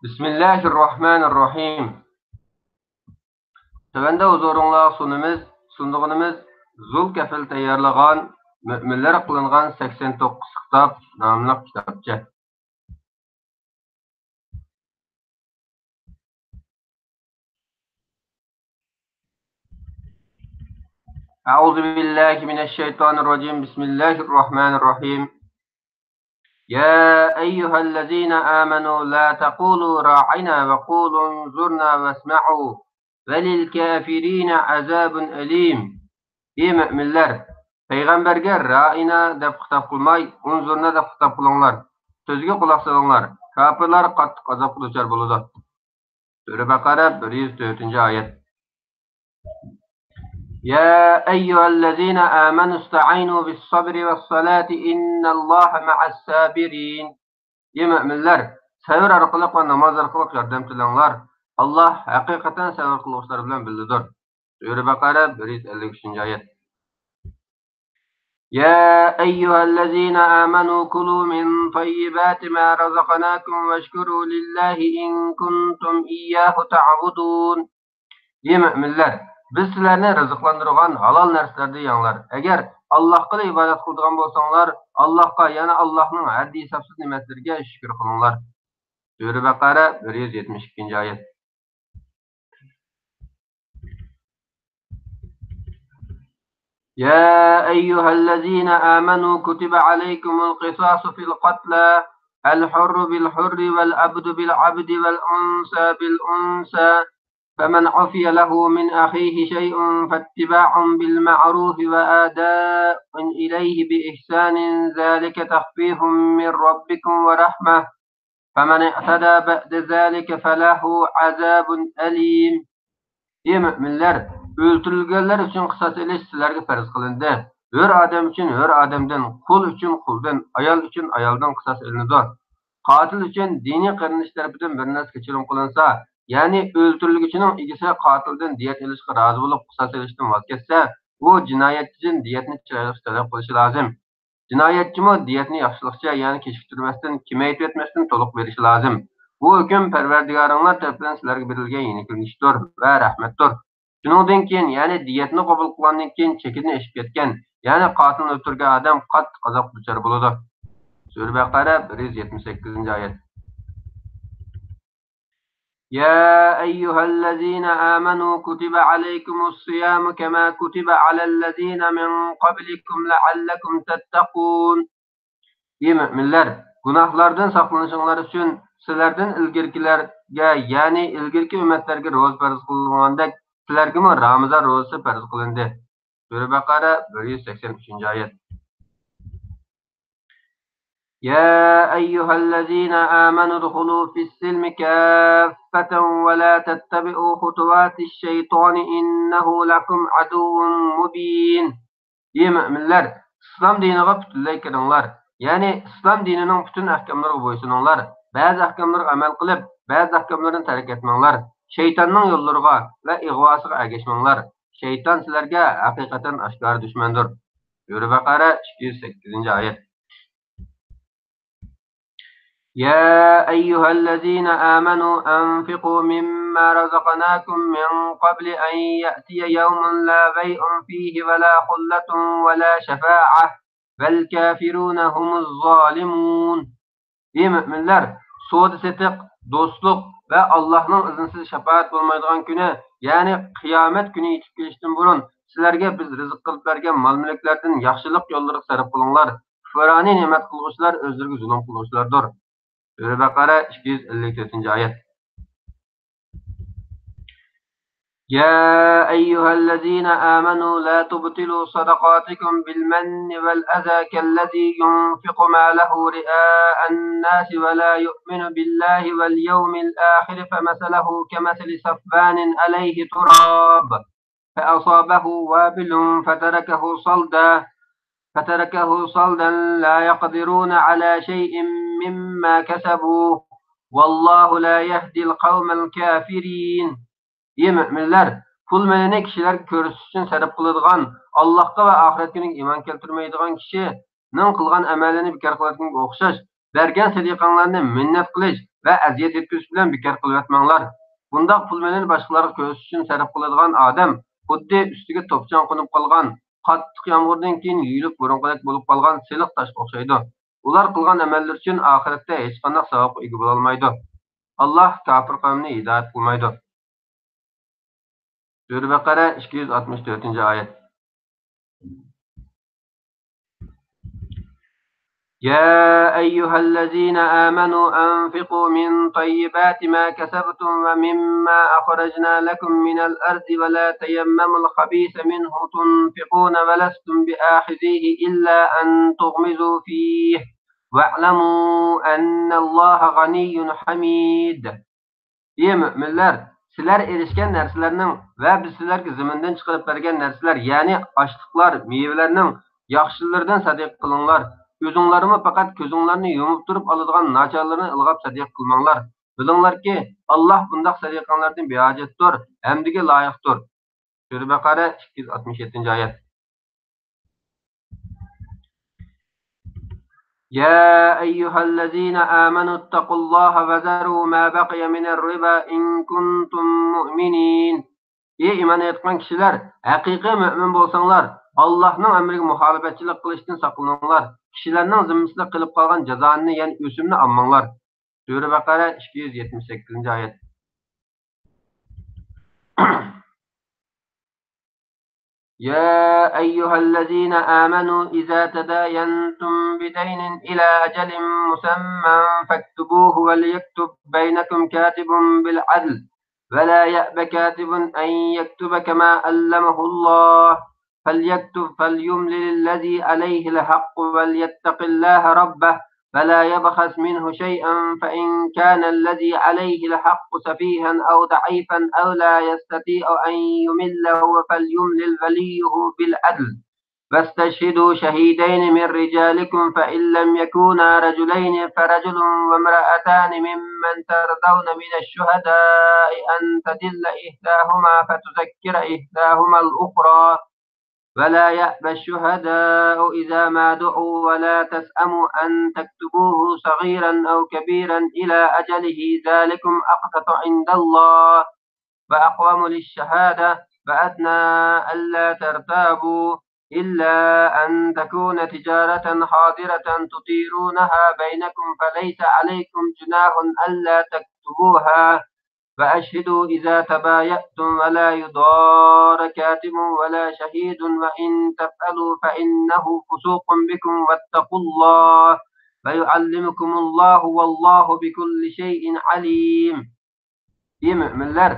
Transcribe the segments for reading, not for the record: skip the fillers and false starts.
Bismillahirrahmanirrahim. Tövəndə huzurunla sunduğunumuz Zulkefil tayarlagan, müminler kılıngan 89 kitap namlıq kitapça. Euzubillahimineşşeytanirracim. Bismillahirrahmanirrahim. Ya eyyühellezine amenu la taqulu ra'ina ve qulu zurna vesma'u velil kafirine azabun elim. Ey müminler, Peygamberge ra'ina dep hitap kılmay, unzurna dep hitap kılыңlar. Sözge kulak salыңlar. Kafirler qattiq azapqa duchor bo'ladi. Sura Baqara 104-ayet. Ya eyyühellezine amenu ista'inu bis sabri ve salati innallaha ma'as sabirin. Ey müminler, sabır arqılıq ve namaz arqılıq yordam tilinglar. Allah haqiqatan sabır qiluvchilar bilan birlidir. Sura Baqara 153-ayet. يا أيها الذين آمنوا كلوا من طيبات ما رزقناكم واشكروا لله إن كنتم إياه تعبدون. Ey müminler, biz sizlarni rizqlandirgan halal narsalarni yanglar. Agar Allohga ibodat qiladigan bo'lsanglar, Allohga, yana Allohning haddi hisobsiz ne'matlariga shukr qilinglar. Sura Baqara 172-ayet. يا أيها الذين آمنوا كتب عليكم القصاص في القتلى الحر بالحر والعبد بالعبد والأنثى بالأنثى فمن عفي له من أخيه شيء فاتباع بالمعروف وآداء إليه بإحسان ذلك تخفيف من ربكم ورحمة فمن اعتدى بعد ذلك فله عذاب أليم. Ey müminler, öldürülgenler için kısas eliş sizlerge farz kılındı. Hör adam için hör adamdan, kul için kuldan, ayal için ayaldan kısas elinidir. Katil için dini kırınış tarafından bir nas keçirim kılınsa, yani öldürülgüçünün ilgisi katilden diyet elişki razı bulup kısas elişten vazgeçse, o cinayetçinin diyetini çıraylık talep kılışı lazım. Cinayetçi mi diyetini yaxşılıkça, yani keşiktirmesinden, kimeyip etmesinden toluk verişi lazım. Bu hüküm perverdigarınlar tarafından sizlerge berilgen yenikilmiştir ve rahmettir. Şuningdan keyin, yani diyetini qabul qilgandan keyin chekini eshib ketgan, yani qatilni o'ldirgan odam qattiq azob duchor bo'ladi. Sura Baqara 178-ayet. Ya eyyuhellezine amenu kutiba alaykumus siyamu kema kutiba alellezine min qablikum la'allakum tattaqun. Ey müminler, günahlardan saqlanışınlar üçün sizlerden ilgirkilerge, yani ilgirki ümmetlerge roz farz kılınğandak sizlerge mi Ramazan rozu farz kılındı. Sura Baqara 183-ayet. Ya eyyühellezine amenu dukhulu fis-silmi kaffeten ve la tettebi'u hutuvatişşeytani innehu lakum aduvun mubin. Ey müminler, İslam dinine bütünley kiringlar. Yani İslam dininin bütün ahkamlarına boysuninglar. Bazı ahkamlarga amal qilib, bazı ahkamlardan tark etmanglar. Şeytanning yo'llariga va ig'vosiga ergashmanglar. Şeytan sizlarga haqiqatan oshkor dushmandir. Sura Baqara 208-ayet. Ya eyyuhellezine amenu anfiqu mimma razaqnakum min qabli an ya'tiya yawmun la bay'un fihi ve la khullatun ve la şefa'ah vel kafiruna humuz zalimun. Ey müminler, so'da setiq, dostluk ve Allah'ın izinsiz şefaat olmaydigan günü, yani kıyamet günü yetib kelishdan burun sizlerge biz rizq qilib bergan mal-mulklardan yaxshilik yo'llariga sarf qilinglar. Kufrani ne'mat qilguvchilar o'zlariga zulm qilguvchilardir. Sura Baqara 254-ayet. Ya eyyuhellezine amenu la tubtilu sadaqatikum bil manni vel aza kellezi yunfiqu ma'lehu ri'a'an nasi ve la yu'minu billahi vel yevmil ahir femeselahu kemeseli safvanin aleyhi turab feasabehu vabilun فتركه صلدا لا يقدرون على شيء مما كسبوا والله لا يهدي القوم الكافرين. Ey müminler, pul melini kişiler görüş için sarf kıladigan, Allah'a ve ahiret gününe iman keltirmeydigan kişinin kılgan amelini bekar kıladığına o'xshash bergen sadiqanlarni minnet qilish ve eziyet etkiş bilen bekar kılıp etmanglar. Bundaq pul bilen başkalarga ko'rsatish uchun sarf qiladigan odam xuddi ustiga to'pchon qo'nib qolgan, qattiq yomg'irdan keyin yuyilib burunqidek bo'lib qolgan siliq toshga o'xshaydi. Ular qilgan amallar uchun oxiratda hech qanday savobga ega bo'la olmaydi. Alloh kofir qavmni hidoyat qilmaydi. Sura Baqara 264-oyat. يا أيها الذين آمنوا أنفقوا من طيبات ما كسبتم ومما أخرجنا لكم من الأرض ولا تيمموا الخبيث منه تنفقون ولستم بآخذيه إلا أن تغمزوا فيه واعلموا أن الله غني حميد. Ey müminler, sizler erişken narsalarning ve biz sizlerge ziminden çıkarıp bergen narsalar, yani açlıklar, meyvelerinin yaxşılardan sadiq kılınlar. Gözünlerimi fakat gözünlerini yumup durup alıdığan naçarlarını ılgap sadiq kılmanlar. Bilinglar ki Allah bundaq sadiqanlardan bihacettir, hemdige layıqtır. Sura Baqara 267-oyat. يا أيها الذين آمنوا اتقوا الله وذروا ما بقي من الربا إن كنتم مؤمنين. Ey iman etgan kişiler, haqiqiy mümin bolsanglar, Allah'ның emriga muhalefetçilik qilishdan saqlaninglar. Kişilerning zimmisida qilib qolgan jazoni, yani o'simni almanglar. Sura Baqara 278-oyat. يا أيها الذين آمنوا إذا تداينتم بدين إلى أجل مسمى فاكتبوه وليكتب بينكم كاتب بالعدل ولا يأب كاتب أن يكتب كما علمه الله فليكتب فليملل الذي عليه الحق وليتق الله ربه فلا يبخس منه شيئا فإن كان الذي عليه الحق سفيها أو ضعيفا أو لا يستطيع أن يمل فليملل وليه بالعدل واستشهدوا شهيدين من رجالكم فإن لم يكونا رجلين فرجل وامرأتان ممن ترضون من الشهداء أن تدل إحداهما فتذكر إحداهما الأخرى ولا يأبى الشهداء إذا ما دعوا ولا تسأموا أن تكتبوه صغيرا أو كبيرا إلى أجله ذلكم أقسط عند الله وأقوم للشهادة وأدنى ألا ترتابوا إلا أن تكون تجارة حاضرة تديرونها بينكم فليس عليكم جناح ألا تكتبوها وأشهدوا إذا تبايعتم ولا يضار كاتب ولا شهيد وإن تفعلوا فإنه فسوق بكم واتقوا الله ويعلمكم الله والله بكل شيء عليم. Ey müminler!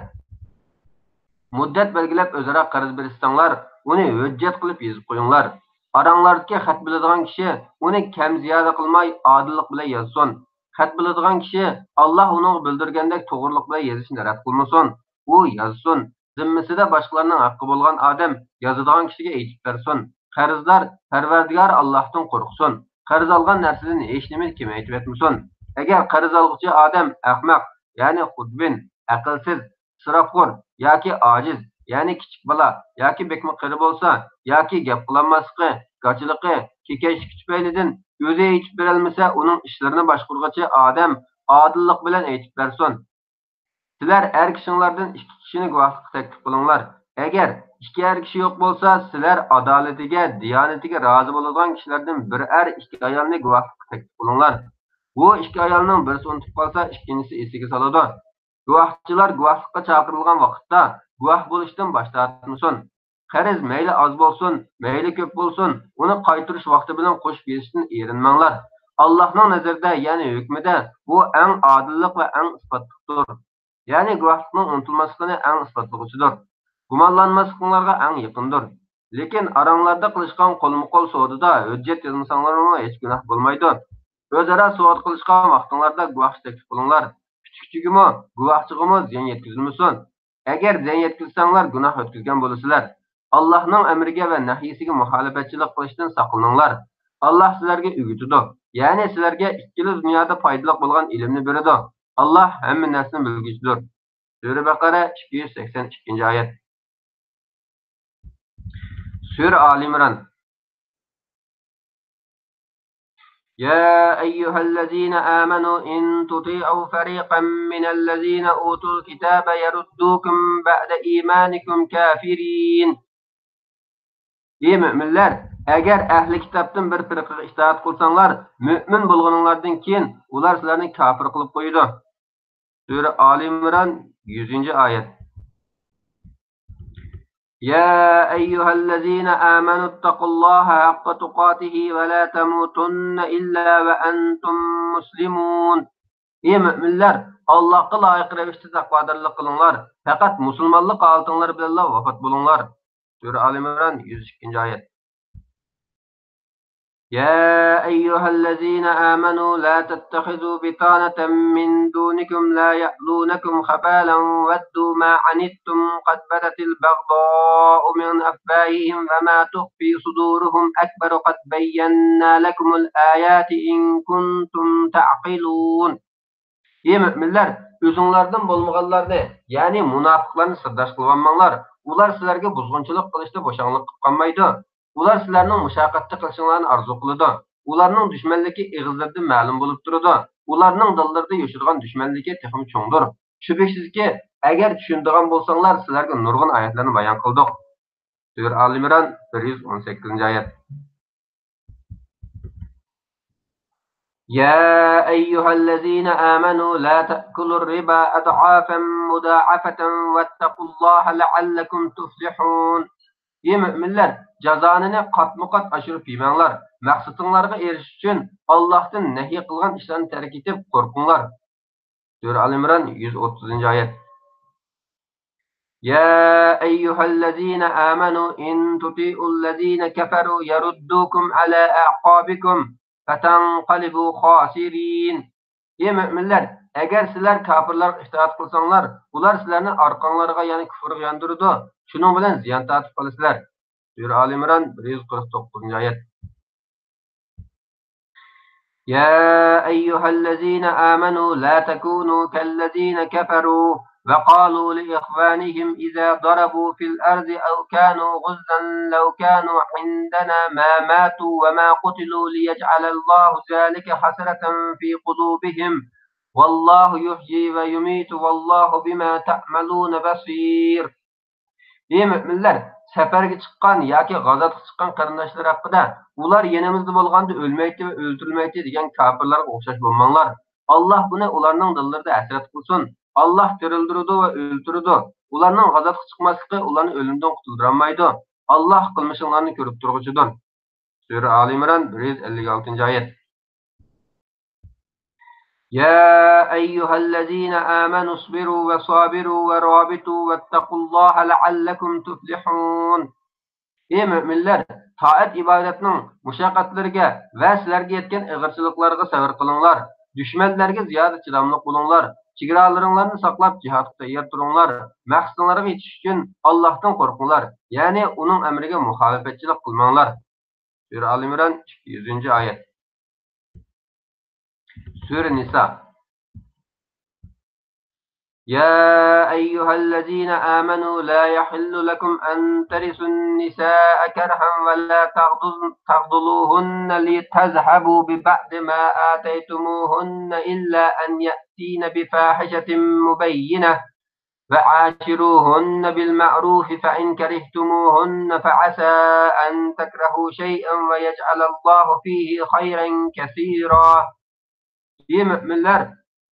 Muddet belgilep özara qarz berişsanglar, uni hüccet qilib yezib qo'yinglar. Aranglardagi xat biladigan kishi uni kam ziyoda qilmay odillik bilan yozsin. Xat biladigan kishi Allah uning bildirgandek to'g'riliq bilan yozishni rad qilmasin. U yozsin. Zimmisida boshqalarning haqqi bo'lgan odam yozadigan kishiga aytib bersin. Qarzdor Parvardigor Allohdan qo'rqsin. Qarz olgan narsadan hech nima kamaytib etmasin. Agar qarz olguchi odam ahmoq, ya'ni xudbin, aqlsiz, israfxo'r yoki ojiz, ya'ni kichik bola yoki bekmi qiri bo'lsa, yoki gap qilolmasligi, gachiligi, kekayishlik tufaylidan o'zi aytib berolmasa, uning ishlarini boshqaruvchi odam odillik bilan aytib bersin. Sizlar er kishinglardan ikki kishini guvohlikka taklif qilinglar. Agar ikki er kishi yo'q bo'lsa, sizlar adolatiga, diyonatiga rozi bo'ladigan kishilardan bir er, ikki ayolni guvohlikka taklif qilinglar. Bu ikki ayolning birisi unutib qolsa, ikkinchisi esiga soladi. Guvohchilar guvohlikqa chaqirilgan vaqtda guvoh bo'lishdan bosh tortmasin. Qarz mayli oz bo'lsin, mayli ko'p bo'lsin, uni qaytarish vaqti bilan qo'shib berishdan erinmanglar. Allohning nazarida, ya'ni hukmida bu eng odillik va eng isbotlidir. Ya'ni guvohlikning unutilmasligini eng isbotlovchidir. Gumonlanmasliklarga eng yaqindir. Lekin aranglarda qilishgan qo'lma-qo'l savdoda hujjat yozmasanglarmi hech gunoh bo'lmaydi. O'zaro savdo qilishgan vaqtinglarda guvoh taklif qilinglar. Kichikchigimi, guvohchigimi ziyon yetkazilmasin. Agar ziyon yetkazsanglar gunoh o'tkazgan bo'lasizlar. Allohning amriga va nahyisiga muxolifatchilik qilishdan saqlaninglar. Allah sizlarga o'rgatadi. Ya'ni sizlarga ikkala dunyoda foydali bo'lgan ilmni beradi. Allah hamma narsani bilguchidir. Sura Baqara 282-oyat. Sura Ali Imron يا أيها الذين آمنوا إن تطيعوا فريقا من الذين أوتوا الكتاب يردوكم بعد إيمانكم كافرين. Ey müminler, eğer ehli kitaptan bir firqaga itaat qilsanglar, mümin bo'lganinglardan keyin ular sizlarni kafir qilib qo'ydi. Sura Ali Imron 100-oyat. Ya ayyuhallazina amanu taqullaha haqqa tuqatihi ve la tamutunna illa ve entum muslimun. Ey müminler, Allah'a layık ravishda taqvodorlik qilinglar. Faqat musulmonlik holatinglar bilan vafot bo'linglar. Sura Ali Imron 102-oyat. يا أيها الذين آمنوا لا تتخذوا بطانة من دونكم لا يألونكم خبالا ودوا ما عنتم قد بدت البغضاء من أفواههم وما تخفي صدورهم أكبر قد بينا لكم الآيات إن كنتم تعقلون. Ey müminler, özüңlardan bolmaganlarni, yani münafıklarni sirdaş qılmanmanglar. Ular sizlarga buzg'unchilik qilishda bo'shanlik qilib qolmaydi. Ular sizlarning mushaqqatda qilishinglarni arzu qiladi. Ularning dushmanligi ig'izlarida ma'lum bo'lib turadi. Ularning dillarida yoshirgan dushmanligi texim cho'ngdir. Shubhasizki, agar tushunadigan bo'lsanglar, sizlarga nurg'un oyatlarni bayon qildik. Sura Al-Imron 118-oyat. يا أيها الذين آمنوا لا تأكلوا الربا أضعافا مضاعفة واتقوا الله لعلكم تفلحون. Ey müminler, cazanını qatma-qat aşırıp yemanglar. Maqsadinglarga erishish uchun Allohdan nahiy qilgan ishlarni tark etib qo'rqinglar. Sura Al-Imron 130-oyat. Ya ayyuhallazina amanu in tuti'ul ladzina kafaru yaruddukum ala a'qabikum fatanqalibu khasirin. Ey müminler, agar sizlar kafirlarga itoat qilsanglar, ular sizlarni orqanglarga, ya'ni kufrga yondiradi. Shuning bilan ziyon tortib qolasizlar. Sura Ali Imron 149-oyat. Ya ayyuhallazina amanu la takunu kallazina kafaru wa qalu li ikhwanihim idza darabu fil ardi aw kanu ghuzzan law kanu indana ma matu wa ma qutilu liyaj'ala Allahu zalika hasratan fi qulubihim. Wallahu yuhyi ve yumitu wallahu bima ta'maluna basir. Ey müminler, seferge chiqqan yoki g'azotga chiqqan qarindoshlar haqida ular yenimizda bo'lganda o'lmaydi va o'ldirilmaydi degan kafirlarga o'xshash bo'lmanglar. Alloh buni ularning dillarida hasrat qilsin. Alloh tirildiradi va o'ldiradi. Ularning g'azotga chiqmasligi ularni o'limdan qutuldirolmaydi. Alloh qilmishinglarni ko'rib turg'uchidir. Sura Ali Imron 156-oyat. يا أيها الذين آمنوا اصبروا وصابروا ورابطوا واتقوا الله لعلكم تفلحون. Ey müminler, taat ibadetinin muşaqqatlariga va sizlarga yetgan ig'irchiliklarga sabr qilinglar. Düşmanlarga ziyoda chidamli bo'linglar. Chegaralaringlarni saqlab jihodga tayyor turinglar. Maqsadinglarga yetish uchun Allohdan qo'rqinglar. Ya'ni uning amriga muxolifatchilik qilmanglar. Sura Al-Imron 200-oyat. Sura Nisa. يا أيها الذين آمنوا لا يحل لكم أن ترثوا النساء كرها ولا تغضلوهن لتذهبوا ببعض ما آتيتموهن إلا أن يأتين بفاحشة مبينة وعاشروهن بالمعروف فإن كرهتموهن فعسى أن تكرهوا شيئا ويجعل الله فيه خيرا كثيرا. Ey müminler,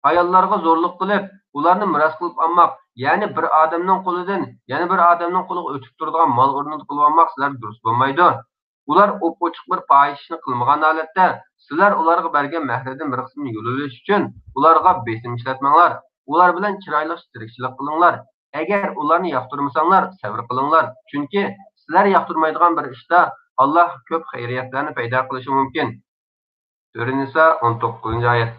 ayollarga zo'rlik qilib, ularni miras qilib olmoq, ya'ni bir odamning qo'lidan, yana bir odamning qo'liga o'tib turadigan mol o'rnini qilib olmoq sizlar durust bo'lmaydi. Ular o'q-ochiq bir fohishni qilmagan holatda, sizlar ularga bergan mahrdan bir qismini yo'llash uchun ularga besim ishlatmanglar. Ular bilan chiroyli tirikchilik qilinglar. Agar ularni yoqtirmasanglar, sabr qilinglar. Chunki sizlar yoqtirmaydigan bir ishda Alloh ko'p xayriyatlarni paydo qilishi mumkin. Sura Nisa 19-oyat.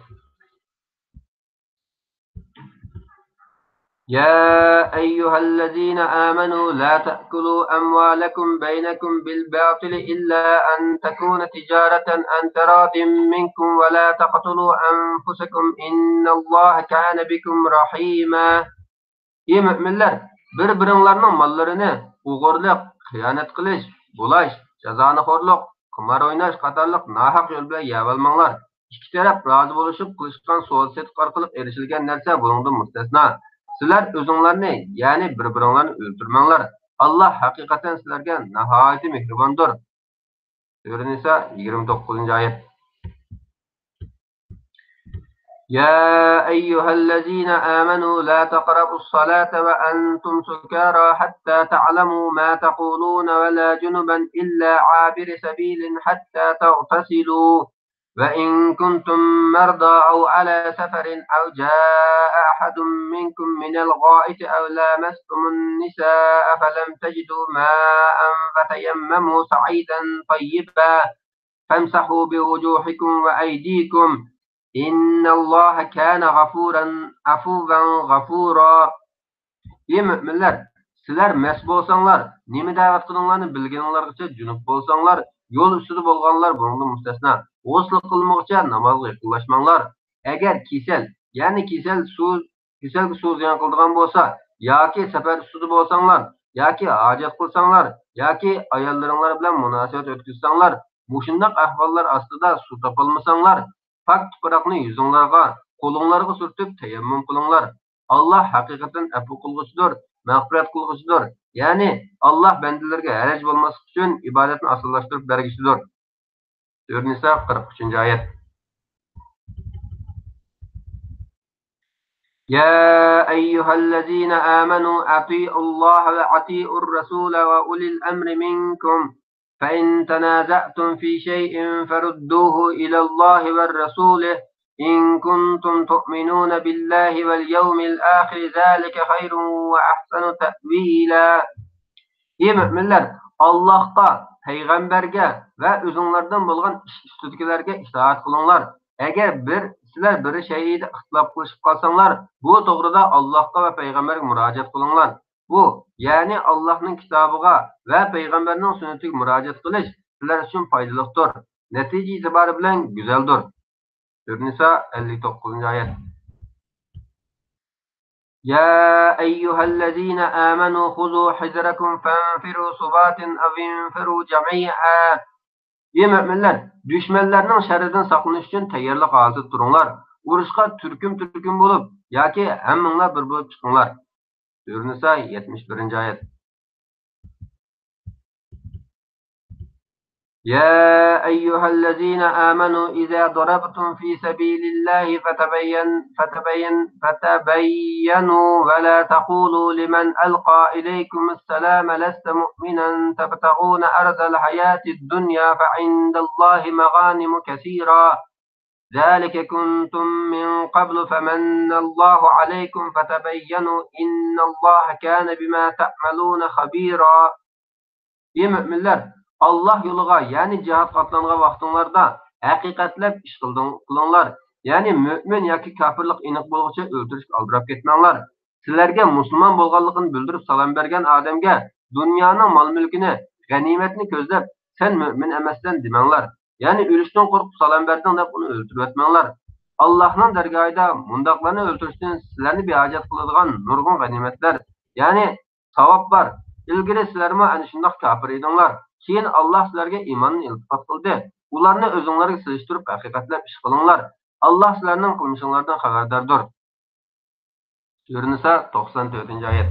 يا أيها الذين آمنوا لا تأكلوا أموالكم بينكم بالباطل إلا أن تكون تجارة عن تراض منكم ولا تقتلوا أنفسكم إن الله كان بكم رحيما. Ey müminler, bir-biringlarning mollarini o'g'irlik, xiyonat qilish, bulash, jazonixo'rlik, qimar o'ynash qatorliq nohaq yo'l bilan yevolmanglar. İki taraf razı bo'lishib qilishgan so'z-setq orqali erishilgan narsa buningdan mustasno. Sizlar o'zinglarni, ya'ni bir-biringlarni o'ldirmanglar. Alloh haqiqatan sizlarga nihoyatda mehribondir. Sura Nisa 29-oyat. يا أيها الذين آمنوا لا تقربوا الصلاة وأنتم سكارى حتى تعلموا ما تقولون ولا جنبا إلا عابر سبيل حتى تغتسلوا وإن كنتم مرضى أو على سفر أو جاء أحد منكم من الغائط أو لامستم النساء فلم تجدوا ماء فتيمموا صعيدا طيبا فامسحوا بوجوهكم وأيديكم إن الله كان عفوا غفورا. Ey müminler, sizler mes bolsanlar, nemi davet kılınlarını bilgenlerce cünüp bolsanlar, yol üstüde bolganlar bunun müstesna. Oğuzluk kılmakça namazga yakınlaşmanglar. Eğer kisel, yani kisel su ziyan kıldırgan bolsa, yaki sefer üstüde bolsanlar, yaki hacet kılsanlar, yaki ayarlarınlar bilen münasebet ötküzsanlar, muşundak ahvallar aslında su tapılmasanlar, pak tupraqni yüzünglarga, qo'linglarga surtib tayammum qilinglar. Allah haqiqatan afu qilg'uchidir, mag'firat qilg'uchidir. Ya'ni Allah bandalarga haraj bo'lmaslik uchun ibodatni osonlashtirib bergisidir. Sura Nisa 43-oyat. يا أيها الذين آمنوا أطيعوا الله وأطيعوا الرسول وأولي الأمر منكم فإن تنازعتم في شيء فردوه إلى الله والرسول إن كنتم تؤمنون بالله واليوم الآخر ذلك خير وأحسن تأويلا. Ey müminler, Allah'a, peygamberge ve özünlerden bulgan üstüdkilerge itaat kılınlar. Eğer sizler bir şeyde ıhtılap kılışıp kalsanlar, bu doğruda Allah'a ve peygamberge müracaat kılınlar. Bu, yani Allah'ın kitabıga ve peygamberinin sünnetiga müracaat kılış sizler için faydalıdır. Netice itibarı bilen güzeldir. Sura Nisa 59-oyat. يا أيها الذين آمنوا خذوا حذركم فانفروا ثبات أو انفروا جميعا. Ey müminler, düşmanlarının şerrinden saklanış için tayyorlik halinde turunglar. Urushga turkum bolup yoki hammanglar bir bo'lib chiqinglar. Sura Nisa 71-oyat. يا أيها الذين آمنوا إذا ضربتم في سبيل الله فتبينوا ولا تقولوا لمن ألقى إليكم السلام لست مؤمنا تبتغون أرض الحياة الدنيا فعند الله مغانم كثيرا ذلك كنتم من قبل فمن الله عليكم فتبينوا إن الله كان بما تعملون خبيرا. Ey müminler, Allah yoluga, yani cihat katlangan vaqtinglarda haqiqatlab ish qilinglar. Yani mümin yoki kafirlik aniq bo'lguncha o'ldirishga aldirab ketmanglar. Sizlarga musulmon bo'lganligini bildirib salom bergan odamga dunyoning mol-mulkini, g'animatni ko'zlab, sen mümin emassan demanglar. Yani o'lishdan qo'rqib salom berding deb uni o'ldirib etmanglar. Allohning dargohida mundaqlarni o'ldirishdan sizlarni behojat qiladigan nurg'un g'animatlar, yani savob bor. İlgari sizlarmi ana shundoq kafir edinglar. Keyin Allah sizlarga iymonni iltifot qildi. Ularni o'zinglarga silishtirib haqiqatlab ish qilinglar. Allah sizlarning qilmishinglardan xabardordir. Sura Nisa 94-oyat.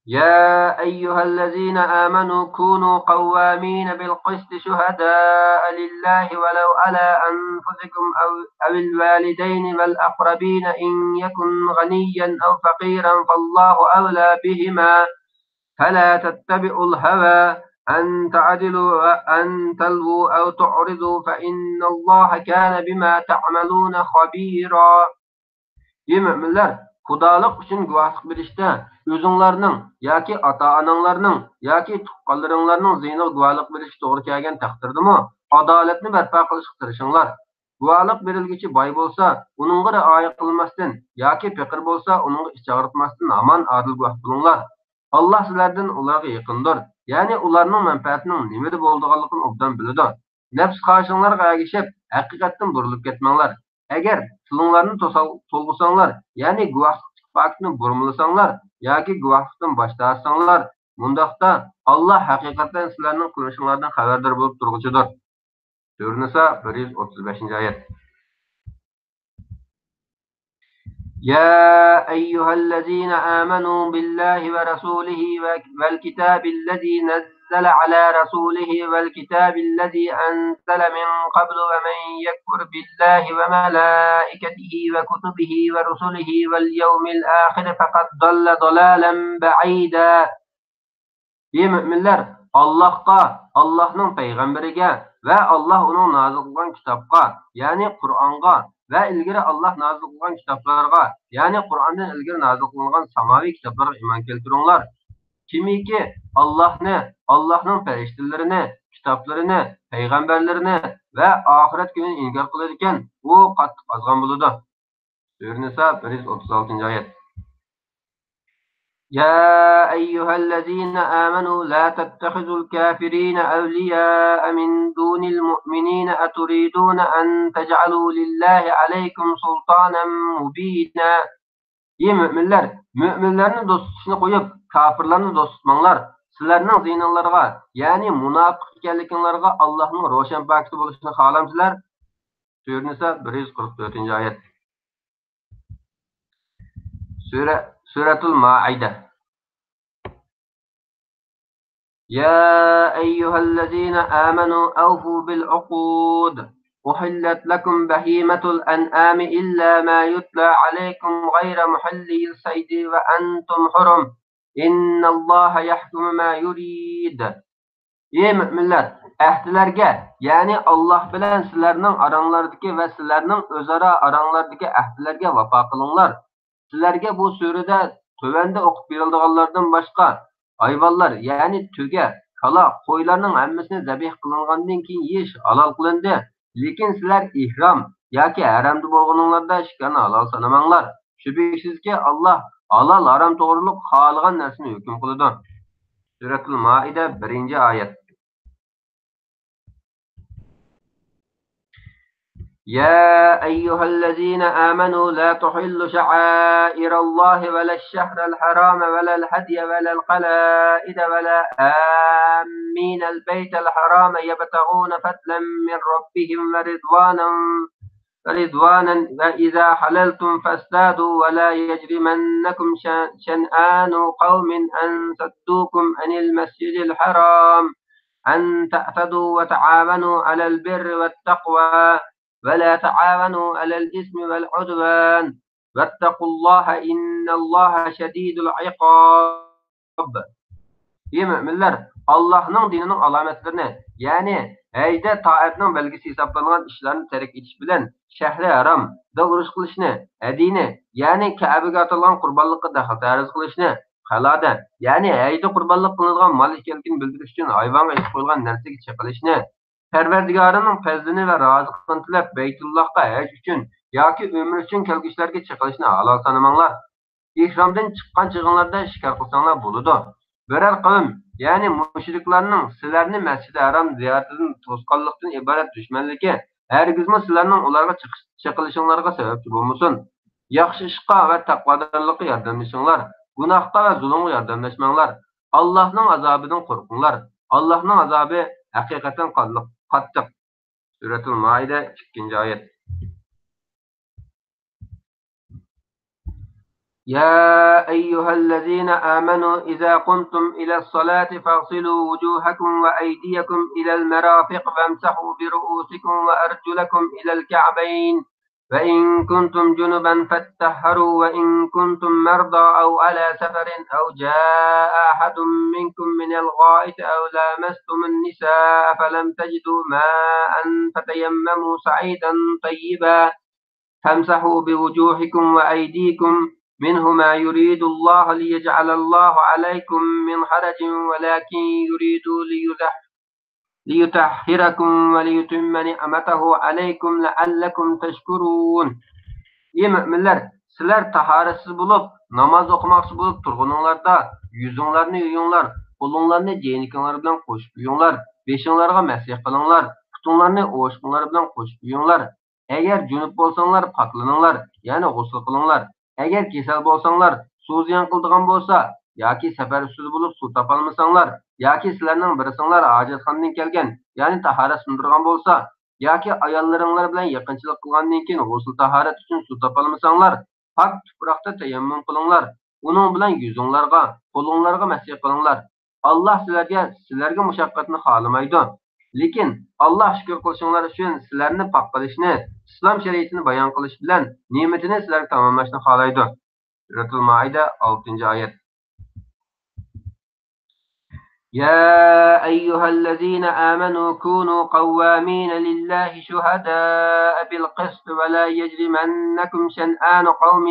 يا أيها الذين آمنوا كونوا قوامين بالقسط شهداء لله ولو على أنفسكم أو الوالدين والأقربين إن يكن غنيا أو فقيرا فالله أولى بهما فلا تتبعوا الهوى أن تعدلوا وأن تلووا أو تعرضوا فإن الله كان بما تعملون خبيرا. Ey müminler, Xudolik uchun guvohlik berishda o'zinglarning yoki ota-onanglarning yoki tuqqanlaringlarning ziyniga guvohlik berish to'g'ri kelgan taqdirdami adolatni barpo qilishga tirishinglar. Guvohlik berilgichi boy bo'lsa, uningga rioya qilmasdan yoki faqir bo'lsa, uningga ich og'ritmasdan hamon adil guvoh bo'linglar. Allah sizlardan ularga yaqindir. Ya'ni ularning manfaatining nimada bo'lganligini obdan biladi. Nafs qarshinglarga ergishib, haqiqatdan burilib ketmanglar. Agar tilinglarni to'lg'usanglar, ya'ni guvohlik faktini burmlasanglar yoki guvohlikdan bosh tortsanglar, Bundaqda Allah haqiqatan sizlarning qilmishinglardan xabardor bo'lib turguchidir. Sura Nisa 135-oyat. يا أيها الذين آمنوا بالله ورسوله والكتاب الذي نزل على رسوله والكتاب الذي أنزل من قبل ومن يكفر بالله وملائكته وكتبه ورسله واليوم الآخر فقد ضل ضلالا بعيدا. Ey müminler, Allah'a, Allah'ın peygamberiga ve Allah onun nazil kılgan kitapka, yani Kur'an'a ve ilgiri Allah nazil kılgan kitaplarga, yani Kur'an'dan ilgiri nazil kılgan samavi kitaplarga iman keltiringlar. Kimiki Allah'ını, Allah'ın feriştelerini, kitaplarını, peygamberlerini ve ahiret gününü inkar kılırken o qattiq azgan buludu. Sura Nisa 136-oyat. يا أيها الذين آمنوا لا تتخذوا الكافرين أولياء من دون المؤمنين أتريدون أن تجعلوا لله عليكم سلطانا مبينا. Ey müminler, müminlerin dostluğunu koyup kafirlerini dost tutmanglar. Sizlerinin ziynanlarga, yani münafık ekanliklaryga Allah'ın roşan paketi buluşunu xalamsizlar. Sura Nisa 144-oyat. Suratul Maide. يا أيها الذين آمنوا أوفوا بالعقود أحلت لكم بهيمة الأنعام إلا ما يتلى عليكم غير محلي الصيد وأنتم حرم إن الله يحكم ما يريد. Ey müminler, ahdilerge, yani Allah bilen sizlerinin aranlardaki ve sizlerinin özara aranlardaki ahdilerge vafa kılınlar. Sizlerge bu surede tövende okup verildiğinlerden başka hayvanlar, yani tüge, kala, koylarının hemmesini zabih kılıngandan keyin yeyish halal kılındı. Lekin sizler ihram yoki haramda bo'lganinglarda shikani halal sanamanglar. Shubhasizki Allah halal haram to'g'riliq xohlagan narsani hukm qiladi. Suratul Maida 1-oyat. يا أيها الذين آمنوا لا تحلوا شعائر الله ولا الشهر الحرام ولا الهدي ولا القلائد ولا آمين البيت الحرام يبتغون فضلا من ربهم ورضوانا وإذا حللتم فاصطادوا ولا يجرمنكم شنآن قوم أن صدوكم عن المسجد الحرام أن تعتدوا وتعاونوا على البر والتقوى ولا تعاونوا على الإثم والعدوان واتقوا الله إن الله شديد العقاب. Ey müminler, Allah'ın dininin alametlerini, yani heyde taatının belgisi hesaplanılan işlerini terk etiş bilen şehri haram, da uruş kılışını, edini, yani Kabe'ge atılan kurbanlıkı daxil tariz kılışını, halada, yani heyde kurbanlık kılıngan mal ekenligini bildiriş için hayvanga iş koyulgan narsaga çekilishini, Perverdigarının fezlini ve razıqını tilep Beytullah'a hec üçün yoki ömür üçün kelgişlerge çekilishini halal sanamanglar. İhramdan çıqqan çığınlarda şikar qilsanglar boludu. Birer kavim, yani müşriklarning sizlarni Masjid-i Haram ziyaratidan to'sqanlikdan iborat dushmanligi hargizmi sizlarning ularga chiqilishinglarga sababchi bo'lmasin. Yaxshi ishqa va taqvodorlikqa yordamlashinglar, gunohga va zulmga yordamlashmanglar. Allohning azobidan qo'rqinglar. Allohning azobi haqiqatan qattiq. Suratul Maide 2-oyat. يا أيها الذين آمنوا إذا قمتم إلى الصلاة فاغسلوا وجوهكم وأيديكم إلى المرافق وامسحوا برؤوسكم وأرجلكم إلى الكعبين وإن كنتم جنبا فاتطهروا وإن كنتم مرضى أو على سفر أو جاء أحد منكم من الغائط أو لامستم النساء فلم تجدوا ماء فتيمموا صعيدا طيبا فامسحوا بوجوهكم وأيديكم منه ما يريد الله ليجعل الله عليكم من حرج ولكن يريد ليطهركم وليتم نعمته عليكم لعلكم تشكرون. Ey müminler, sizler taharetsiz bulup, namaz okumaksı bulup turgununlarda yüzünlerini yuyunlar, kolunlarını ceynikinler bilen koşup yuyunlar, beşinlarga mesih kılınlar, putunlarını oğuşkunlar bilen koşup yuyunlar. Eğer cünüp bolsanlar paklanınlar, yani gusül kılınlar. Eğer kesel bolsanlar, su ziyan kıldığın bolsa, yoki safar ustida bo'lib suv topolmasanlar, yoki sizlarning birisinglar hojatxonadan kelgan, ya'ni tahorat sindirgan bo'lsa, yoki ayollaringlar bilan yaqinchilik qilgandan keyin g'usl tahorat uchun suv topolmasanlar, pok tuproqda tayammum qilinglar. Uning bilan yuzinglarga, qo'linglarga masih qilinglar. Alloh sizlarga mushaqqatni xohlamaydi. Lekin Alloh shukr qilishinglar uchun sizlarni pok qilishni, islom shariatini bayon qilish bilan ne'matini sizlarga tamomlashni xohlaydi. Suratul Maida 6-oyat. يا أيها الذين آمنوا كونوا قوامين لله شهداء بالقسط ولا يجرمنكم شنآن قوم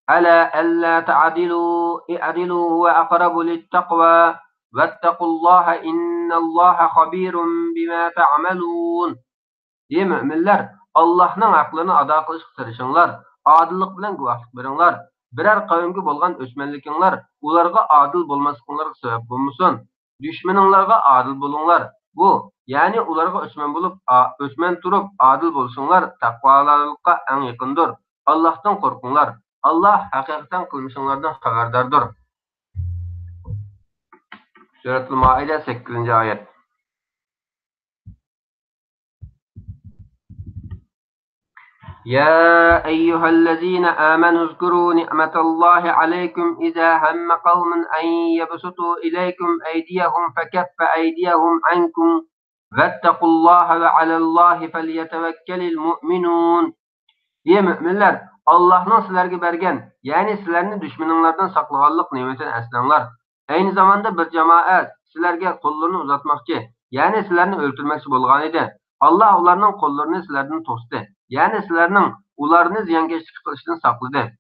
على ألا تعدلوا اعدلوا هو أقرب للتقوى واتقوا الله إن الله خبير بما تعملون. Ey müminler, Allah'ın aklını ada kılışıp tırışınlar, adillik bilen guahlık veringlar. Birer kavimge bolgan öçmenlikinglar, ularga adil bolmaslıklarga sebep bulmusun. Düşmaninglarga adil bulunglar. Bu, yani ularga öçmen turup adil bolsunlar, takvalarlıkka en yakındır. Allah'tan korkunglar. Allah hakikaten kılmışınlardan haberdardır. Suratul Maide 8-ayet. يا أيها الذين آمنوا اذكروا نعمة الله عليكم إذا هم قوم أن يبسطوا إليكم أيديهم فكف أيديهم عنكم واتقوا الله وعلى الله فليتوكل المؤمنون. Ey müminler, Allah'ın sizlerge bergen, yani sizlerini düşmanlardan saklaganlık nimetini eslanglar. Aynı zamanda bir cemaat sizlerge kollarını uzatmakçı, yani sizlerini öldürmekçi bolgan idi. Allah onlarının kollarını sizlerden tostu. Yani sizlerinin ularını ziyankeşlik kılışından sakladı.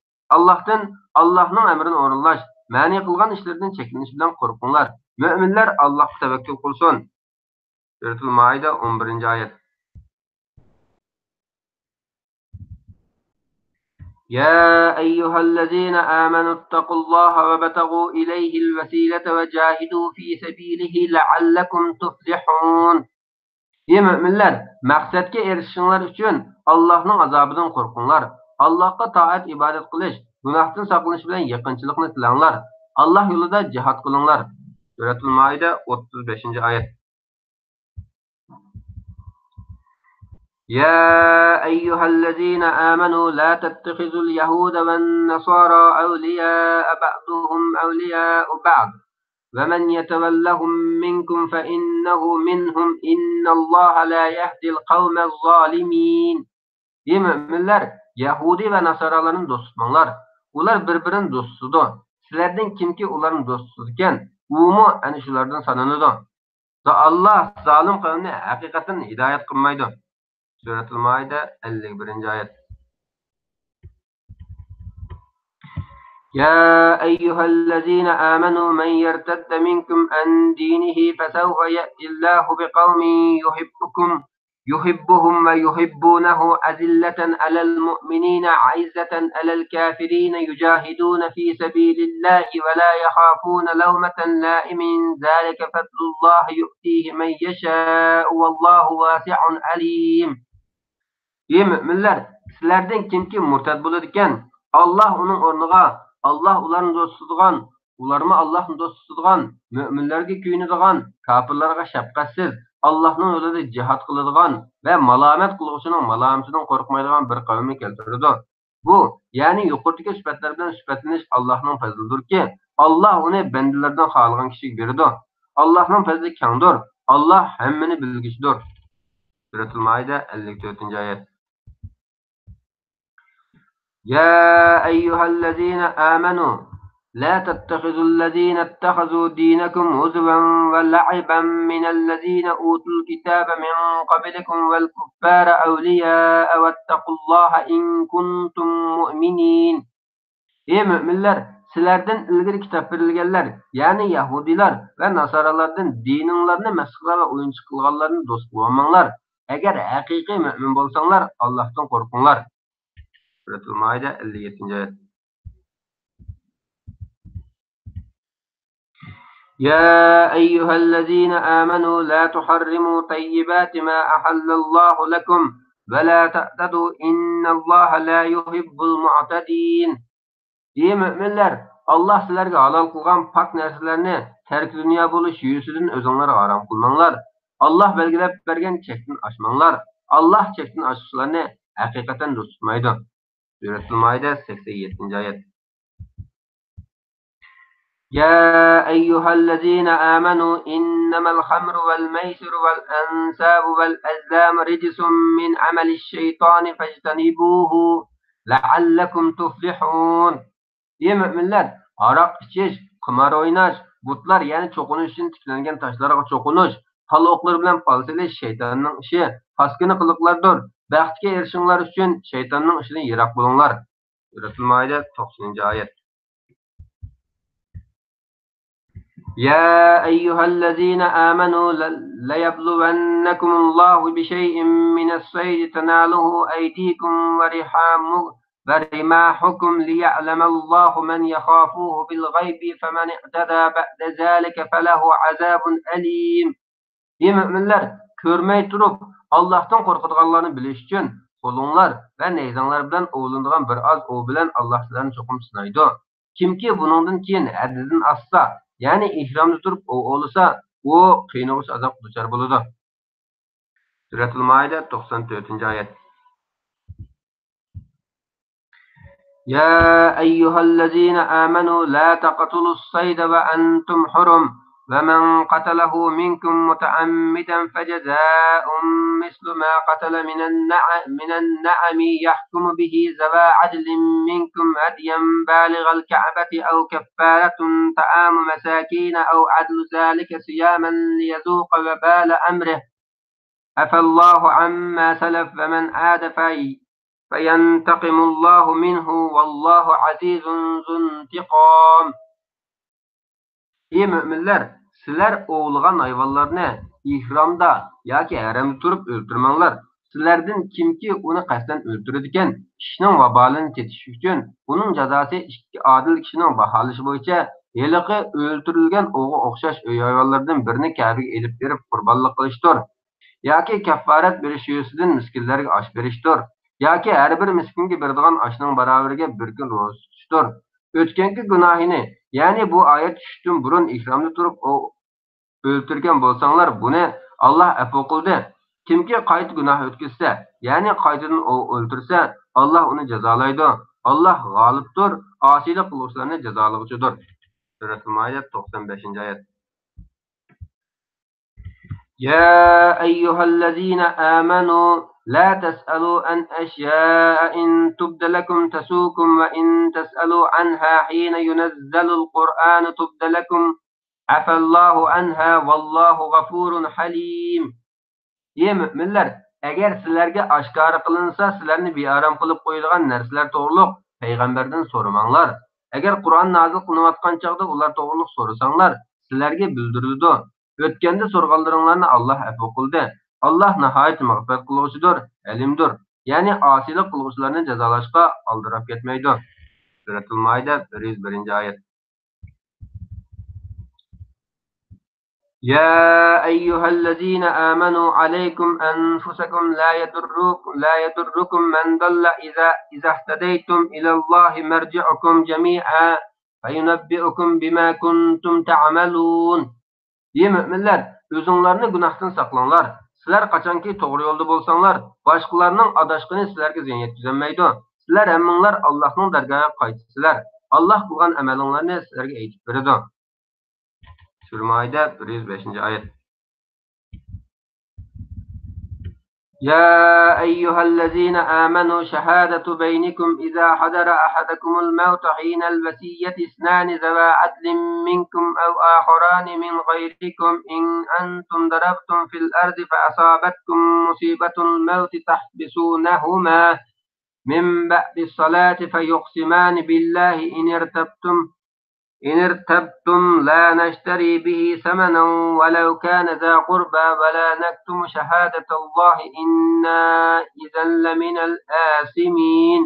Allah'ın emrini orunlaş, mani kılgan işlerden çekiniş bilen korkunlar. Müminler Allah'a tevekkül kılsın. Suratul Maide 11-ayet. يا أيها الذين آمنوا اتقوا الله وابتغوا إليه الوسيلة وجاهدوا في سبيله لعلكم تفلحون. Ey müminler, maqsadga erishishinglar uchun Allohning azobidan qo'rqinglar. Allohga toat ibodat qilish, gunohdan saqlanish bilan yaqinchilikni tilanglar. Alloh yo'lida jihad qilinglar. Suratul Maida 35-oyat. يا أيها الذين آمنوا لا تتخذوا اليهود والنصارى أولياء بعضهم أولياء بعض ومن يتولهم منكم فإنه منهم إن الله لا يهدي القوم الظالمين. Ey müminler, Yahudi ve Nasaraların dostu tutmanglar. Ular bir-birinin dostusudur. Sizlerden kimki uların dostusudiken, umu ana shulardan sananıdı. Allah zalim kavmini hakikaten hidayet kılmaydı. Suratul Maide 51-ayet. يا أيها الذين آمنوا من يرتد منكم عن دينه فسوف يأتي الله بقوم يحبهم ويحبونه أذلة على المؤمنين عزة على الكافرين يجاهدون في سبيل الله ولا يخافون لومة لائم ذلك فضل الله يؤتيه من يشاء والله واسع عليم. Ey müminler, sizlerden kimki murtad bo'ladigan, Allah onun o'rniga Allah ularni do'st tutadigan, ularni Allohning do'st tutadigan, mu'minlarga kuyinadigan, kofirlarga shafqatsiz, Allohning yo'lida jihad qiladigan va malomat qiluvchining malomatidan qo'rqmaydigan bir qavmni keltiradi. Bu, ya'ni yuqoridagi sifatlar bilan sifatlanish Allohning fazlidirki, Allah uni bandalardan xohlagan kishiga beradi. Allohning fazli kengdir. Allah hammani bilguvchidir. Suratul Maida 54-oyat. يا أيها الذين آمنوا لا تتخذوا الذين اتخذوا دينكم هزوا ولعبا من الذين أوتوا الكتاب من قبلكم والكفار أولياء واتقوا الله إن كنتم مؤمنين. Ey müminler, sizlerden ilgili kitap verilgenler, yani Yahudiler ve Nasaralardan dininglarni mesxira ve oyuncu kılganlarını dost bulmanlar. Eğer hakiki mümin bolsanlar, Allah'tan korkunlar. Suratul Maide 57-ayet. يا أيها الذين آمنوا لا تحرموا طيبات ما أحل الله لكم ولا تعتدوا إن الله لا يحب المعتدين. Ey müminler, Allah sizlarga halal qilgan pak narsalarni tark dunyo bo'lish yuzasidan o'zinglar harom qilmanglar. Allah belgilab bergan chekdan oshmanglar. Allah chekdan oshishlarni haqiqatan do'st tutmaydi. Suratul Maida 87-oyat. يا أيها الذين آمنوا إنما الخمر والميسر والأنساب والأزلام رجس من عمل الشيطان فاجتنبوه لعلكم تفلحون. Ey müminler, aroq ichish, qimor o'ynash, butlar ya'ni cho'qinish uchun tiklangan toshlarga cho'qinish, pal o'qlar bilan pal silish shaytonning ishi, paskina qiliqlardir. Baxtga erishinglar uchun shaytonning ishidan yiroq bo'linglar. Suratul Maida 90-oyat. يا أيها الذين آمنوا ليبلونكم الله بشيء من الصيد تناله أيديكم ورماحكم ليعلم الله من يخافوه بالغيب فمن اعتدى بعد ذلك فله عذاب أليم. Ey müminler, körmey turup Allah'tan korkutganlarını biliş için kolunlar ve neyzanlar bilen oğlunduğun bir az o bilen Allah sizlerini çokum sınaydı. Kimki bunundan keyin haddidan assa, yani ihramda turup o olursa, o kıynağıs azap duçar buludu. Suratul Maide 94-oyat. يا أيها الذين آمنوا لا تقتلوا الصيد وأنتم حرم ومن قتله منكم متعمدا فجزاء مثل ما قتل من النعم يحكم به ذوى عدل منكم هديا بالغ الكعبة أو كفارة طعام مساكين أو عدل ذلك صياما ليذوق وبال أمره عفى الله عما سلف ومن عاد فينتقم الله منه والله عزيز ذو انتقام. Ey müminler, sizler oğulgan hayvanlarını ihramda yoki haramda turib o'ltirmanglar. Sizlerden kimki onu qasdan o'ltiradigan kishining vabolini tetish uchun uning jazosi ikki adil kishining baholishi bo'yicha heliqi o'ltirilgan o'g'ga o'xshash uy hayvonlardan birini Ka'baga elib berib qurbonlik qilishdir. Yoki kafforat berish yuzasidan miskinlarga osh berishdir. Yoki har bir miskinga beradigan oshning barobriga bir kun ro'za tutishdir. O'tgangi gunohini, ya'ni bu oyat tushishdan burun ihromda turib o'ltirgan bo'lsanglar, buni Alloh afv qildi. Kimki qayta gunoh o'tkazsa, ya'ni qaytadan o'ltirsa, Alloh uni jazolaydi. Alloh g'olibdir, osiylik qiluvchilarni jazolag'uchidir. Suratul Maida 95-oyat. يا أيها الذين آمنوا لا تسألوا عن أشياء إن تبد لكم تسوكم وإن تسألوا عنها حين ينزل القرآن تبد لكم عفى الله عنها والله غفور حليم. Ey müminler, eğer sizlerge aşkara kılınsa sizlerini bearam kılıp koyulgan narsalar to'g'riliq payg'ambardan so'ramanglar. Eğer Kur'an nazil qilinayotgan chaqda ular to'g'riliq so'rasanglar, sizlerge bildirildi. O'tganda so'rganlaringlarni Alloh afv qildi. Alloh nihoyat mag'firat qiluvchidir, alimdir. Ya'ni osiylik qiluvchilarni jazolashga oldirab ketmaydi. Suratul Maida 101-oyat. يا أيها الذين آمنوا عليكم أنفسكم لا يضركم من ضل إذا اهتديتم إلى الله مرجعكم جميعا فينبئكم بما كنتم تعملون. Ey müminler, özüңlarni günahdan saqlanglar. Sizler qaçanki to'g'ri yo'lda bo'lsanglar, boshqalarning adashqini sizlarga ziyon yetkazmaydi. Sizler hammanglar Allohning dargohiga qaytsizlar. Alloh qilgan amalinglarni sizlarga aytib beradi. Sura Maida 105-oyat. يا أيها الذين آمنوا شهادة بينكم إذا حضر أحدكم الموت حين الوصية اثنان ذوى عدل منكم أو آخران من غيركم إن أنتم ضربتم في الأرض فأصابتكم مصيبة الموت تحبسونهما من بعد الصلاة فيقسمان بالله إن ارتبتم لا نشتري به ثمنا ولو كان ذا قربى ولا نكتم شهادة الله إنا إذا لمن الآثمين.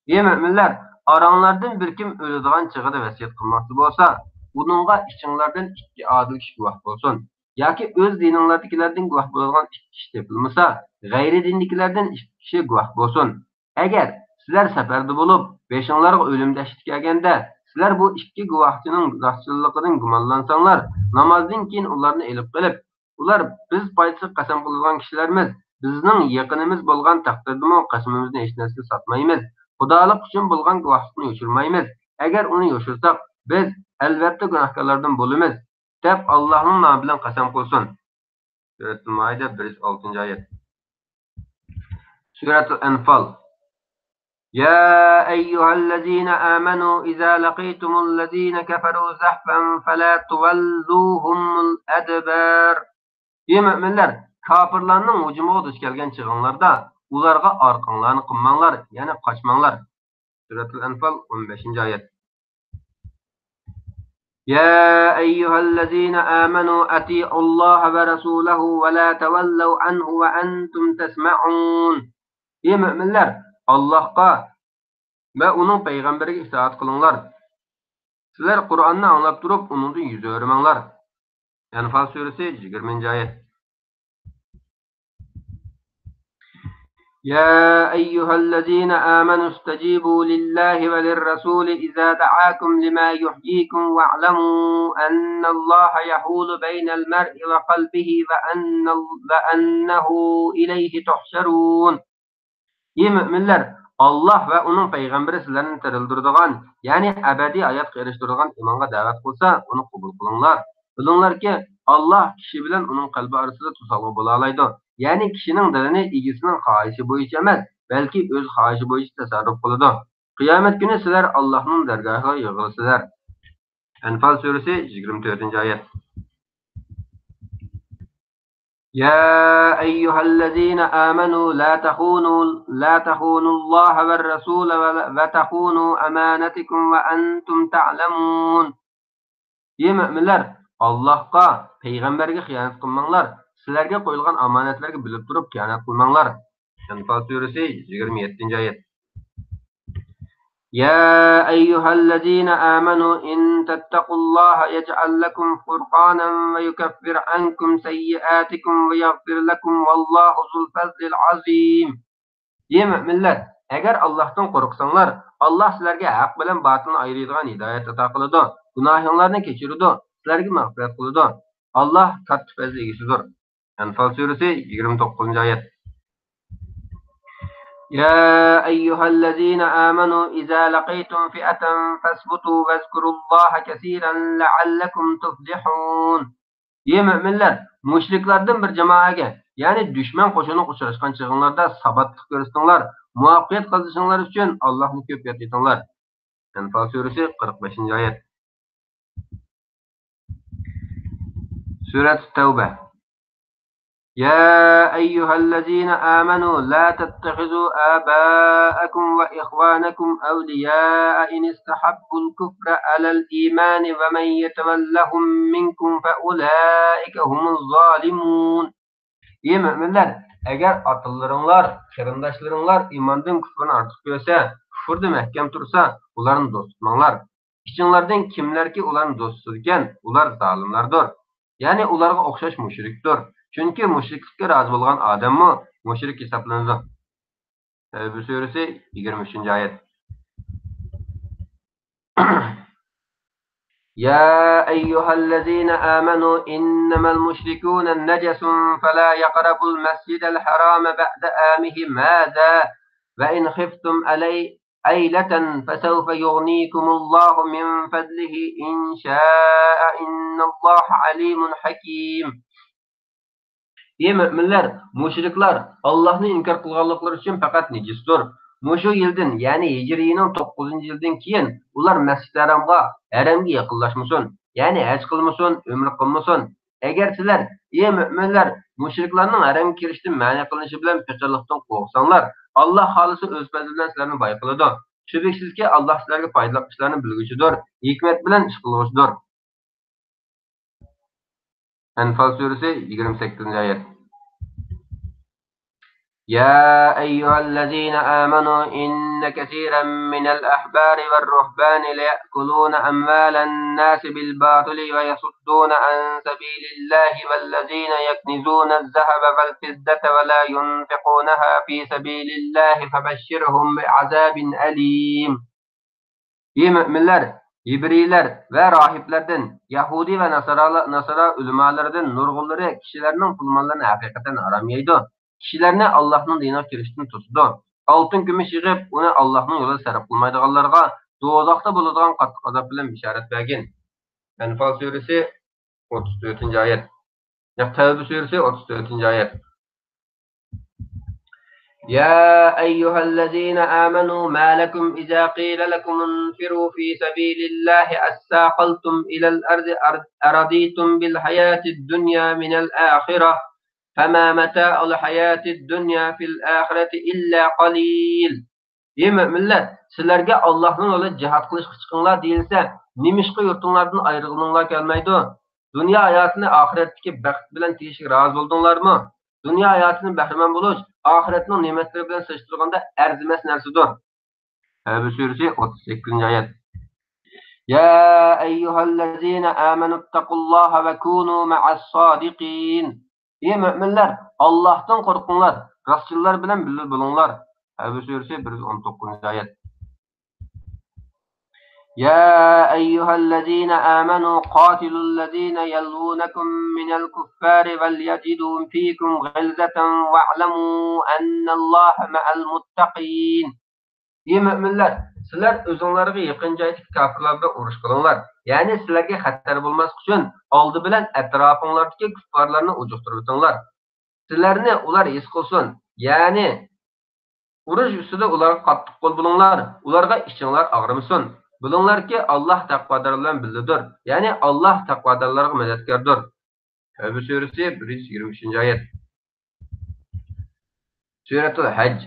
Ey müminler, aranlardan bir kim ölüdüğün çığıda vasiyet kılmakta bolsa, bununla içinlerden iki adil kişi guah bolsun. Yoki öz dininglardagilardan guah bo'ladigan ikki kishi topilmasa, g'ayri dindagilardan ikki kishi guah bo'lsin. Agar Sizler seferde bulup, beşinlarga ölüm dehşeti kelgende, sizler bu iki guvohchining rostchilligidan gumonlansanlar, namozdan keyin ularni elib qilib, ular biz paydasiz qasam qilgan kishilarimiz, bizning yaqinimiz bo'lgan taqdirdami qasamimizni hech narsaga sotmaymiz. Xudolik uchun bo'lgan guvohlikni yo'shirmaymiz. Agar uni yo'shirsak, biz albatta gunohkorlardan bo'lamiz, deb Allohning nomi bilan qasam qilsin. Suratul Maida 106-oyat. Suratul Anfal. يا أيها الذين آمنوا إذا لقيتم الذين كفروا زحفا فلا تولوهم الأدبار. Ey müminler, kafirlarning hujumiga duch kelgan chig'inglarda ularga orqanglarni qilmanglar, ya'ni qochmanglar. Suratul Anfal 15-oyat. يا أيها الذين آمنوا أطيعوا الله ورسوله ولا تولوا عنه وأنتم تسمعون. Ey müminler, Allah'a ve onun peygamberine itaat kılınlar. Sizler Kur'an'ı anlap durup onundan yüz öğrenmenler. Enfal suresi 20-ayet. يا أيها الذين آمنوا استجيبوا لله وللرسول إذا دعاكم لما يحييكم واعلموا أن الله يحول بين المرء وقلبه وأنه إليه تحشرون. Ey müminler, Allah ve onun peygamberi sizlerini tirildirdiğen, yani ebedi hayatga eriştirdiğen imanga davet kılsa, onu kabul kılınlar. Bilinglar ki, Allah kişi bilen onun kalbi arasında tusalı bulalaydı. Yani kişinin dilini igisinin xahişi boyunca emas, belki öz xahişi boyunca tasarruf kılıdı. Kıyamet günü sizler Allah'ın dergahına yığılısılar. Enfal suresi 24-ayet. يا أيها الذين آمنوا لا تخونوا الله والرسول وتخونوا أمانتكم وأنتم تعلمون. Ey müminler, Allah'a, peygamberge xıyanet kılmanglar, sizlerge koyulgan amanetlerge bilip durup xıyanet kılmanglar. Enfal suresi 27-ayet. يا أيها الذين آمنوا إن تتقوا الله يجعل لكم فرقانا ويكفر عنكم سيئاتكم ويغفر لكم والله ذو الفضل العظيم. Ey müminler, eğer Allah'tan korksanlar, Allah sizlerge hak bilen batını ayırıdığan hidayet ata kılıdı, günahlarını keçirdi, sizlerge mağfiret kılıdı. Allah kattı fazla egisidir. Enfal suresi 29-ayet. يا أيها الذين آمنوا إذا لقيتم فئة فاثبتوا واذكروا الله كثيرا لعلكم تفلحون. Ey müminler, müşriklerden bir cemaate, yani düşman koşunu uçuruşkan çığınlarda sabatlık görsünler, muvaffakiyet kazanışınlar için Allah'ını köp yatıytanlar. Enfal suresi 45-ayet. Surat Tevbe. يا أيها الذين آمنوا لا تتخذوا آباءكم وإخوانكم أولياء إن استحبوا الكفر على الإيمان ومن يتولهم منكم فأولئك هم الظالمون. Ey müminler, eğer atıllarınlar, kırındaşlarınlar imandan küfrünü artık görse, küfürde mehkem tursa, uların dost tutmanlar. İçinlerden kimler ki uların dostsuzken, ular zalimlardır. Yani ularga okşaş müşriktir. Çünkü müşriklikке razı bolgan adamı müşrik hesaplanır. Tevbe suresi 23-ayet. يا أيها الذين آمنوا إنما المشركون نجس فلا يقربوا المسجد الحرام بعد عامهم هذا وإن خفتم عيلة فسوف يغنيكم الله من فضله إن شاء إن الله عليم حكيم. Ey müminler, müşrikler Allah'ını inkar kılganlıkları için fakat necistir. Muşu yıldan, yani Hicri'nin 9. yıldan keyin ular Mescid-i Haramga yakınlaşmasın, yani haj kılmasın, ömür kılmasın. Eğer sizler, ey müminler, müşriklerin haramga kirishdan ma'ni qilinishi bilan fikrlikdan qo'rqsanglar, Allah xolisi o'z fazlidan sizlarni bayqiladi. Shubhasizki Allah sizlarga foydali ishlarni bilguchidir, hikmat bilan ish qiluvchidir. Anfal suresi 28-ayet. يا أيها الذين آمنوا إن كثيرا من الأحبار والرهبان ليأكلون أموال الناس بالباطل ويصدون عن سبيل الله والذين يكنزون الذهب والفضة ولا ينفقونها في سبيل الله فبشرهم بعذاب أليم. Ey müminler, İbriler ve rahiplerden, Yahudi ve Nasara ulemalarından nurgulları kişilerinin pulmanlarını hakikaten aramaydı. Kişilerini Allah'ın dinine kiriştin tutdu. Altın gümüş yığıp, onu Allah'ın yolu sarıp kılmaydıqallarga dozaqda buladigan qattiq azap bilan bisharat bergin. Enfal suresi 34. ayet. Tevbe suresi 34. ayet. يا أيها الذين آمنوا ما لكم إذا قيل لكم انفروا في سبيل الله أثاقلتم إلى الأرض أرضيتم بالحياة الدنيا من الآخرة فما متاع الحياة الدنيا في الآخرة إلا قليل. Ey müminler, sizlerge Allah'ın yolu cihat kılışıp çıkınlar değilse, nimişki yurtunlardan ayrılığınlar gelmeydi. Dünya hayatını ahiretteki bəxt bilen teyişik razı oldunlar mı? Dünya hayatının bəhrəmən buluş, ahiretinin nimetleri bilen sıçtırganda erziməs nərsidir. Tevbe suresi 38. ayet. Ya eyyühellezine amenuttakullaha ve kunu ma'as-sadiqin. Ey müminler, Allah'tan korkunlar, rastçılar bilen birlik bulunlar. Tevbe suresi 119. ayet. يا أيها الذين آمنوا قاتلوا الذين يلونكم من الكفار وليجدوا فيكم غلظة واعلموا أن الله مع المتقين. Ey müminler, sizler özünlerine yakın joydagi kafirlar bilan urush qilinglar. Ya'ni sizlarga xatar bo'lmas uchun oldi bilan atrofinglardagi kuffarlarni ujuqtirib o'tinglar. Sizlarni ular his qilsin. Ya'ni urush ustida ularga qattiq qo'l bo'linglar, ularga ichinglar og'rimasin. Bilinglarki Allah taqvodor bilan birlidir. Ya'ni Allah taqvodorlarga madadkordir. Tevbe suresi 123. ayet. Suratul Hajj.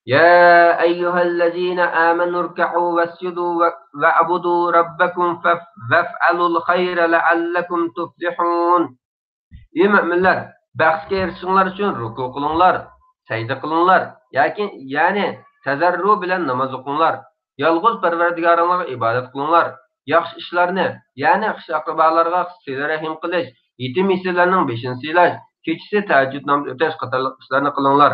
يا أيها الذين آمنوا اركعوا واسجدوا واعبدوا ربكم وافعلوا الخير لعلكم تفلحون. Ey müminler, baxtga erishinglar uchun ruku qilinglar, sajda qilinglar, ya'ni tazarru bilan namoz o'qinglar. Yolg'iz Parvardigoringizga ibodat qilinglar. Yaxshi ishlarni, ya'ni xish-aqrabolarga sila-rahim qilish, yetim yesirlarning beshini silash, kechasi tahajjud namoz o'tash qatorliq ishlarni qilinglar.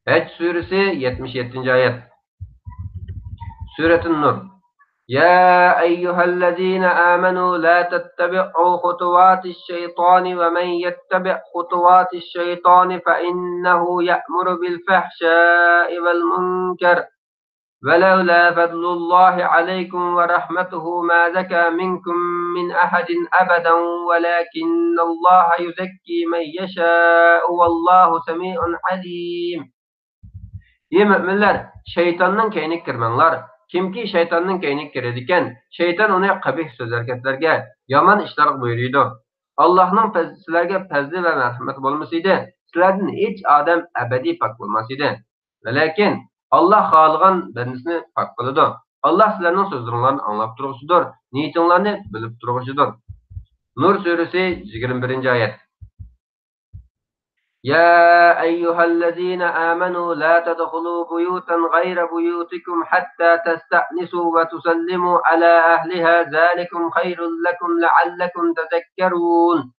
Hajj suresi 77. ayet. Suretun Nur. يا أيها الذين آمنوا لا تتبعوا خطوات الشيطان ومن يتبع خطوات الشيطان فإنه يأمر بالفحشاء والمنكر ولولا فضل الله عليكم ورحمته ما زكى منكم من أحد أبدا ولكن الله يزكي من يشاء والله سميع عليم. Ey müminler, şeytanın keyni kirmanglar. Kimki şeytanın keyni kirediken, şeytan onu qabih söz hareketlerge, yaman işlerge buyuruydu. Allah'ın sizlerge fazli ve merhamet olmasıydı, sizlerden hiç adam ebedi pak olmasıydı. Ve lakin Allah xalığan bendisini pak kılıdı. Allah sizlerinin sözlerini anlap durğusudur, niyetinlerini bilip durğusudur. Nur suresi 21. ayet. يا أيها الذين آمنوا لا تدخلوا بيوتا غير بيوتكم حتى تستأنسوا وتسلموا على أهلها ذلكم خير لكم لعلكم تذكرون.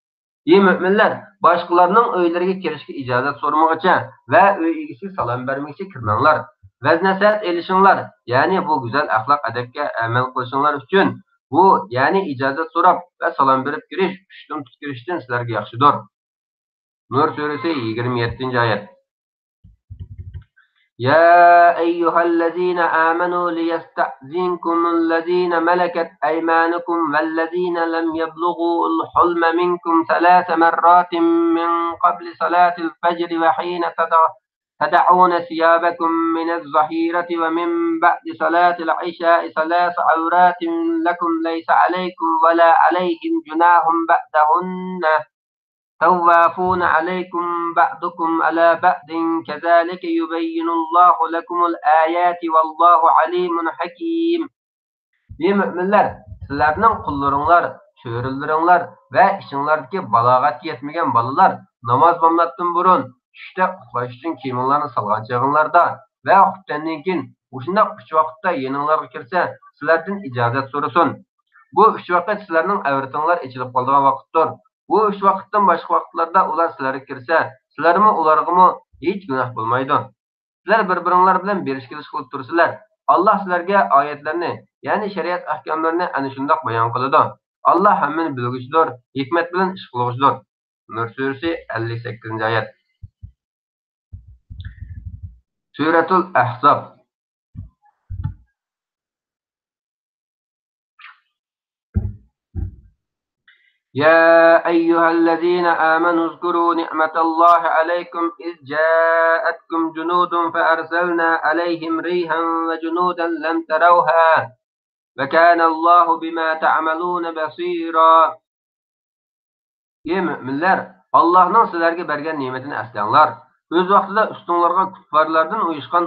Ey müminler, başkalarının öyleriga kirishga ijozat so'ramaguncha va uy egasiga salom bermaguncha kirmanglar. Vaznasat elishinglar, ya'ni bu go'zal axloq adabga amal qilishinglar uchun bu, ya'ni ijozat so'rab va salom berib kirish, pushtum tut kirishdan sizlarga yaxshidir. Nur suresi 27. ayet. يا أيها الذين آمنوا ليستأذنكم الذين ملكت أيمانكم والذين لم يبلغوا الحلم منكم 3 مرات من قبل صلاة الفجر وحين تدعون ثيابكم من الظهيرة ومن بعد صلاة العشاء 3 عورات لكم ليس عليكم ولا عليهم جناح بعدهن توافون عليكم بعضكم على بعض كذلك يبين الله لكم الآيات والله عليم حكيم. Ey müminler, sizlerning qullaringlar, cho'rilaringlar va ishinglardagi balog'atga yetmagan bolalar namoz bomlatdan burun tushda uxlash uchun kiyimlarni salgan chog'inglarda va uxlagandan keyin o'shundoq 3 vaqtda yaninglarga kirsa, sizlardan ijozat so'rasin. Bu 3 vaqt sizlarning avratinglar ichilib qolgan vaqtdir. Bu 3 vaqtdan boshqa vaqtlarda ular sizlarga kirsa, sizlarmi ularga hech gunoh bo'lmaydi. Sizlar bir-biringlar bilan berish kelish qilib tursizlar. Allah sizlarga oyatlarni, ya'ni shariat ahkomlarini ana shundoq bayon qiladi. Allah hammani bilguchidir, hikmat bilan ish qilguchidir. Nur surasi 58-oyat. Suratul Ahzab. يا أيها الذين آمنوا اذكروا نعمة الله عليكم إذ جاءتكم جنود فأرسلنا عليهم ريحا وجنودا لم تروها وكان الله بما تعملون بصيرا. Ey müminler, Allah'ın sizlerge bergen nimetini eslenler. Öz vaxtida üstünlarga kuffarlardan uyuşkan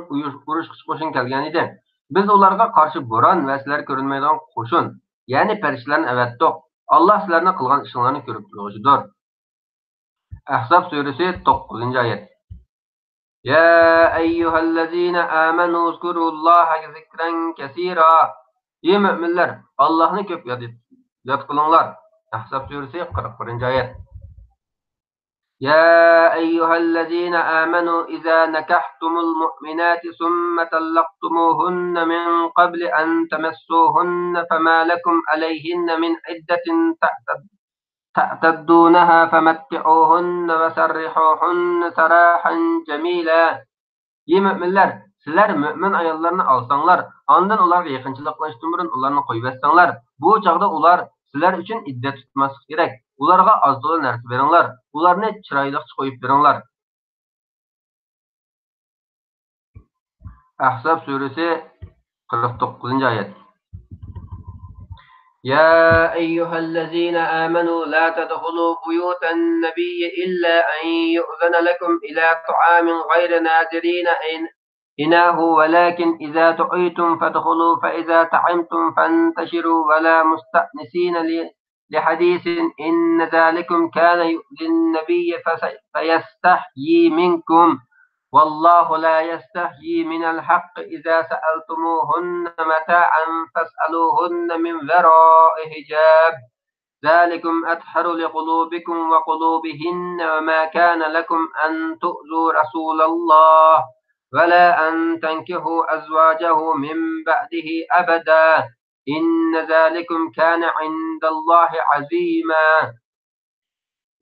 uruş qo'shin kelgan edi. Biz ularga qarshi bo'ron va sizlar ko'rinmaydigan qo'shin, ya'ni farishtalarni avatdik. Allah sizlarni qilgan ishlarni ko'rib turuvchidir. Ahzab surasi 9-oyat. Ya ayyuhallazina amanu zkurullaha zikran kaseera. Ey müminler, Allah'ni ko'p yod qilinglar. Ahzab surasi 41-oyat. يا أيها الذين آمنوا إذا نكحتم المؤمنات ثم طلقتموهن من قبل أن تمسوهن فما لكم عليهن من عدة تعتدونها فمتعوهن وسرحوهن سراحا جميلا. Ey müminler, sizler mümin ayollarını alsanlar, ondan ularga yaqinchiliklanishdan burun ularni qo'yib bersanlar, bu chaqda ular sizler için iddet tutması gerek. Ularga az to'la narsa beringlar. Ularni chiroyli qo'yib beringlar. Ahzab surasi 49-oyat. يا أيها الذين آمنوا لا تدخلوا بيوت النبي إلا أن يؤذن لكم إلى طعام غير ناظرين إناه ولكن إذا دعيتم فادخلوا فإذا طعمتم فانتشروا ولا مستأنسين لحديث إن ذلكم كان يؤذي النبي فيستحيي منكم والله لا يستحيي من الحق إذا سألتموهن متاعا فاسألوهن من وراء حجاب ذلكم أطهر لقلوبكم وقلوبهن وما كان لكم أن تؤذوا رسول الله ولا أن تنكحوا أزواجه من بعده أبدا إن ذلكم كان عند الله عظيما.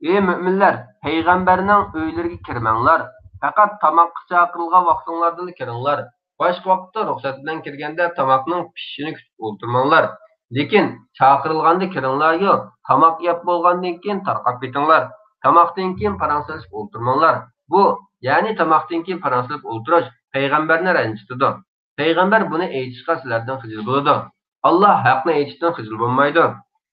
Ey müminler, peygamberinin öyleriga kirmanglar. Faqat tamoqqa chaqirilgan vaqtinglarda kiringlar. Boshqa vaqtda ruxsat bilan kirganda tamoqning pishishini kutib o'tirmanglar. Lekin chaqirilganda kiringlar-yu, tamoq yeb bo'lgandan keyin tarqab ketinglar. Tamoqdan keyin paransilib o'tirmanglar. Bu, ya'ni tamoqdan keyin paransilib o'tirish payg'ambarni ranjitadi. Payg'ambar buni aytishga sizlardan xijil bo'ladi. Allah haqni aytishdan xijil bo'lmaydi.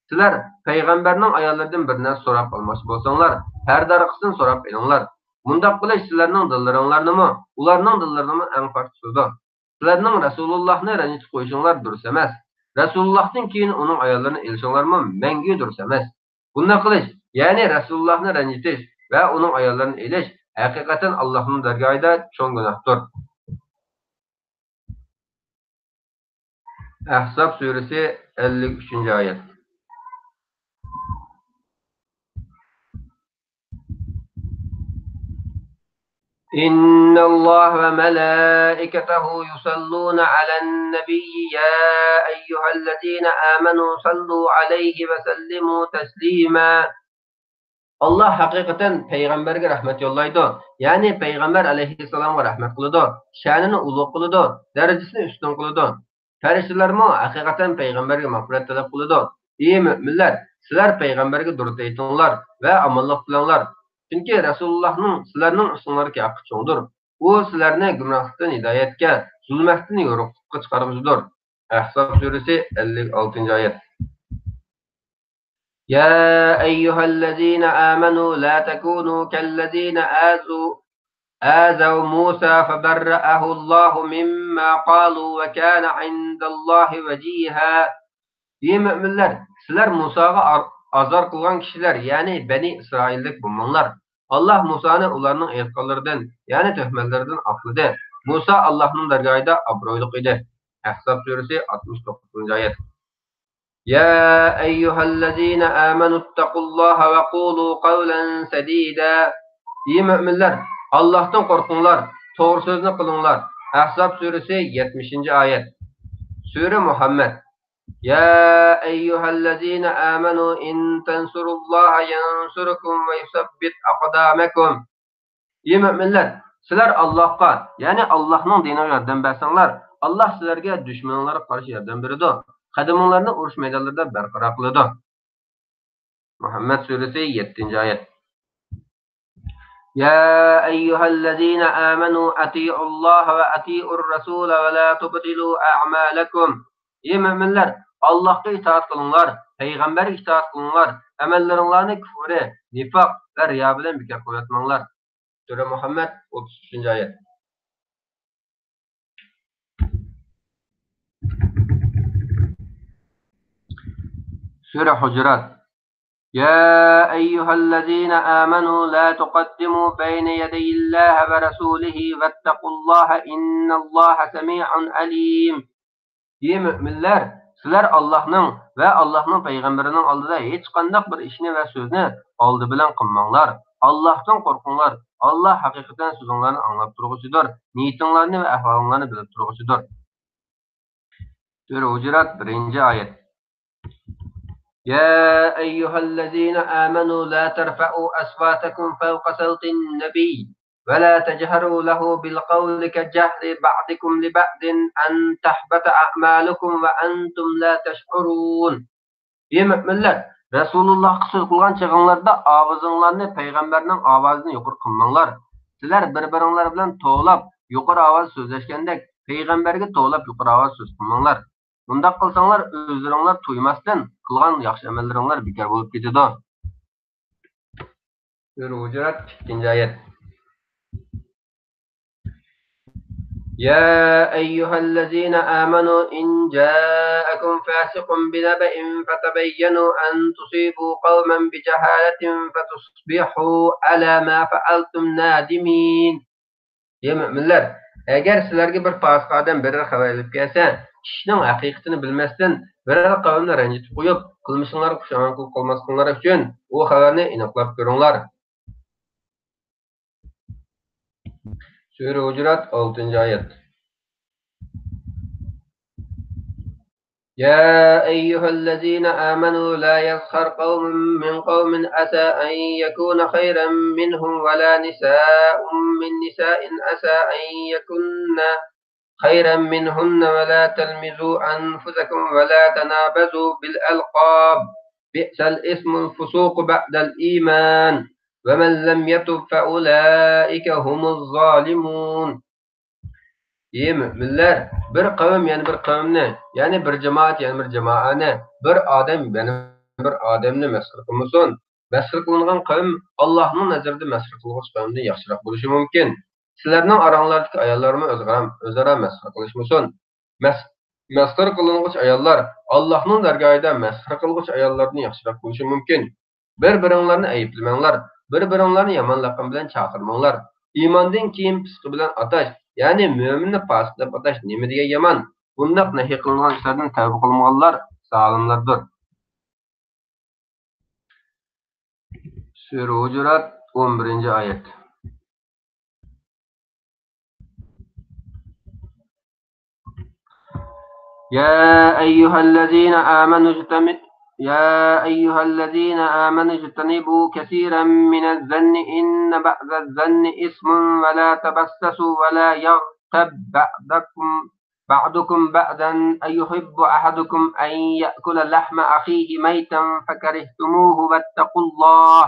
Sizlar payg'ambarning ayollaridan bir narsa so'rab olmoqchi bo'lsanglar, har darqisini so'rab olinglar. Bundaq qilish sizlarning dillaringlarnimi, ularning dillarini eng farqsidir. Sizlarning Rasulullohni ranjitib qo'yishinglar durust emas. Rasulullohdan keyin uning ayollarini elishinglarmi mangu durust emas. Bunday qilish, ya'ni Rasulullohni ranjitish va uning ayollarini elish haqiqatan Allohning dargohida cho'ng gunohdir. Ahzab surasi 53-oyat. إن الله وملائكته يصلون على النبي يا أيها الذين آمنوا صلوا عليه وسلموا تسليما. Allah haqiqatan payg'ambarga rahmat yo'llaydi. Ya'ni payg'ambar alayhissalomga rahmat qiladi, sha'nini ulug' qiladi, darajasini ustun qiladi. Farishtalarmi haqiqatan payg'ambarga mag'firat talab qiladi. Ey mu'minlar, sizlar payg'ambarga durud aytinglar va amallik qilinglar. Chunki Rasulullohning sizlarning ustinglarga haqqi cho'ngdir. U sizlarni gumrohlikdan hidoyatga, zulmatdan yo'riqlikka chiqarguchidir. Ahzab surasi 56-oyat. يا أيها الذين آمنوا لا تكونوا كالذين آذوا موسى فبرأه الله مما قالوا وكان عند الله وجيها. Ey müminler, sizler Musa'ga azar kılgan kişiler, yani Beni İsraillik bulmanlar. Allah Musa'nı onların ayetkanlarından, yani töhmetlerden akladı. Musa Allah'ın dergahında abroyluk idi. Ahzab suresi 69. ayet. Ya eyyühellezine amenu ittakullaha ve kulu kavlen sedida. İyi müminler, Allah'tan korkunlar, doğru sözünü kılınlar. Ahzab suresi 70. ayet. Sure Muhammed. Ya eyyühellezine amenu in tensurullaha yansurukum ve yusabbit aqdamakum. İyi müminler, sizler Allah'a, yani Allah'ın dinine yardım bersanlar, Allah sizlerge düşmanlara karşı yardım beridi. Kadımlarını uruş meydanlarında berqarar kıladi. Muhammed suresi 7. ayet. Ya eyyühellezine amenu ati'ullaha ve ati'ur rasule ve la tubdilu a'malakum. İyi müminler, Allah'a itaat kılınlar, Peygamber'e itaat kılınlar, emellerinlerini küfre, nifak ve riya bilen bekar koyatmanlar. Sure Muhammed 33. ayet. Sure Hucurat. يا أيها الذين آمنوا لا تقدموا بين يدي الله ورسوله واتقوا الله إن الله سميع عليم. Ey müminler, sizler Allah'ın ve Allah'ın peygamberinin aldıda hiç kandak bir işini ve sözünü aldı bilen kılmanglar. Allah'tan korkunlar. Allah hakikaten sözünlerini anlap durğusudur. Niyetinlerini ve ahvallarını bilip durğusudur. Sure Hucurat 1. ayet. يا أيها الذين آمنوا لا ترفعوا أصواتكم فوق صوت النبي ولا تجهروا له بالقول كجهر بعضكم لبعض أن تحبط أعمالكم وأنتم لا تشعرون. Ey müminler, Resulullah kısır kılgan çağınlarda avazınlarını Peygamberinin avazını yukarı kılmanlar. Sizler birbirinler bilen toğlap yukarı avaz sözleşkendek Peygamberge toğlap yukarı avaz söz kılmanlar. Bundaq qilsanglar o'zlaringlar to'ymasdan qilgan yaxshi amallaringlar bekor bo'lib ketadi. Sura Hujurat 2. ayet. Ya eyyuhellezine amanu in ja'akum fasiqun binaba'in fatabayyanu an tusibu qawman bijahalatin fatusbihu ala ma fa'altum nadimin. Ey müminler, eğer sizlerge bir fasık adam birer xabar elib kelsa, kişinin haqiqatini bilmesden birer qavmni ranjitib qo'yib, qilmishinglarga xushomad qilmasliklari uchun u xabarni aniqlab ko'ringlar. Sura Hujurat 6. ayet. Ya eyyuhellezine amanu la yaskhar qawmun min qawmin asa an yakuna khayran minhum ve la nisa'un min nisa'in asa an yakunna خيرا منهن ولا تلمزوا أنفسكم ولا تنابزوا بالألقاب بئس الاسم الفسوق بعد الإيمان ومن لم يتب فأولئك هم الظالمون. Ey müminler, bir kavim yani bir kavimni, yani bir cemaat yani bir cemaatni, bir adam yani bir adamni mesxir qilmasin. Mesxir qilingan kavim Allah'ın nazarida mesxir qilg'ich qavimdan yaxshiroq bo'lishi mumkin. Sizlerning aranglardagi ayollarmi o'zaro mesxir qilishmasin. Mesxir qilinguch ayollar Allohning dargohida mesxir qilguch ayollardan yaxshiroq bo'lishi mumkin. Bir-biringlarni ayiblamanglar, bir-biringlarni yomon laqab bilan chaqirmanglar. Iymondan keyin fisq bilan atash, ya'ni mo'minni fasiq deb atash nima degan yomon. Bundaq nahiy qilingan ishlardan tavba qilmaganlar zolimlardir. Sura Hujurat 11. ayet. يا أيها الذين آمنوا اجتنبوا كثيرا من الظن إن بعض الظن إثم ولا تبسسوا ولا يغتب بعضكم بعضا أيحب أحدكم أن يأكل لحم أخيه ميتا فكرهتموه واتقوا الله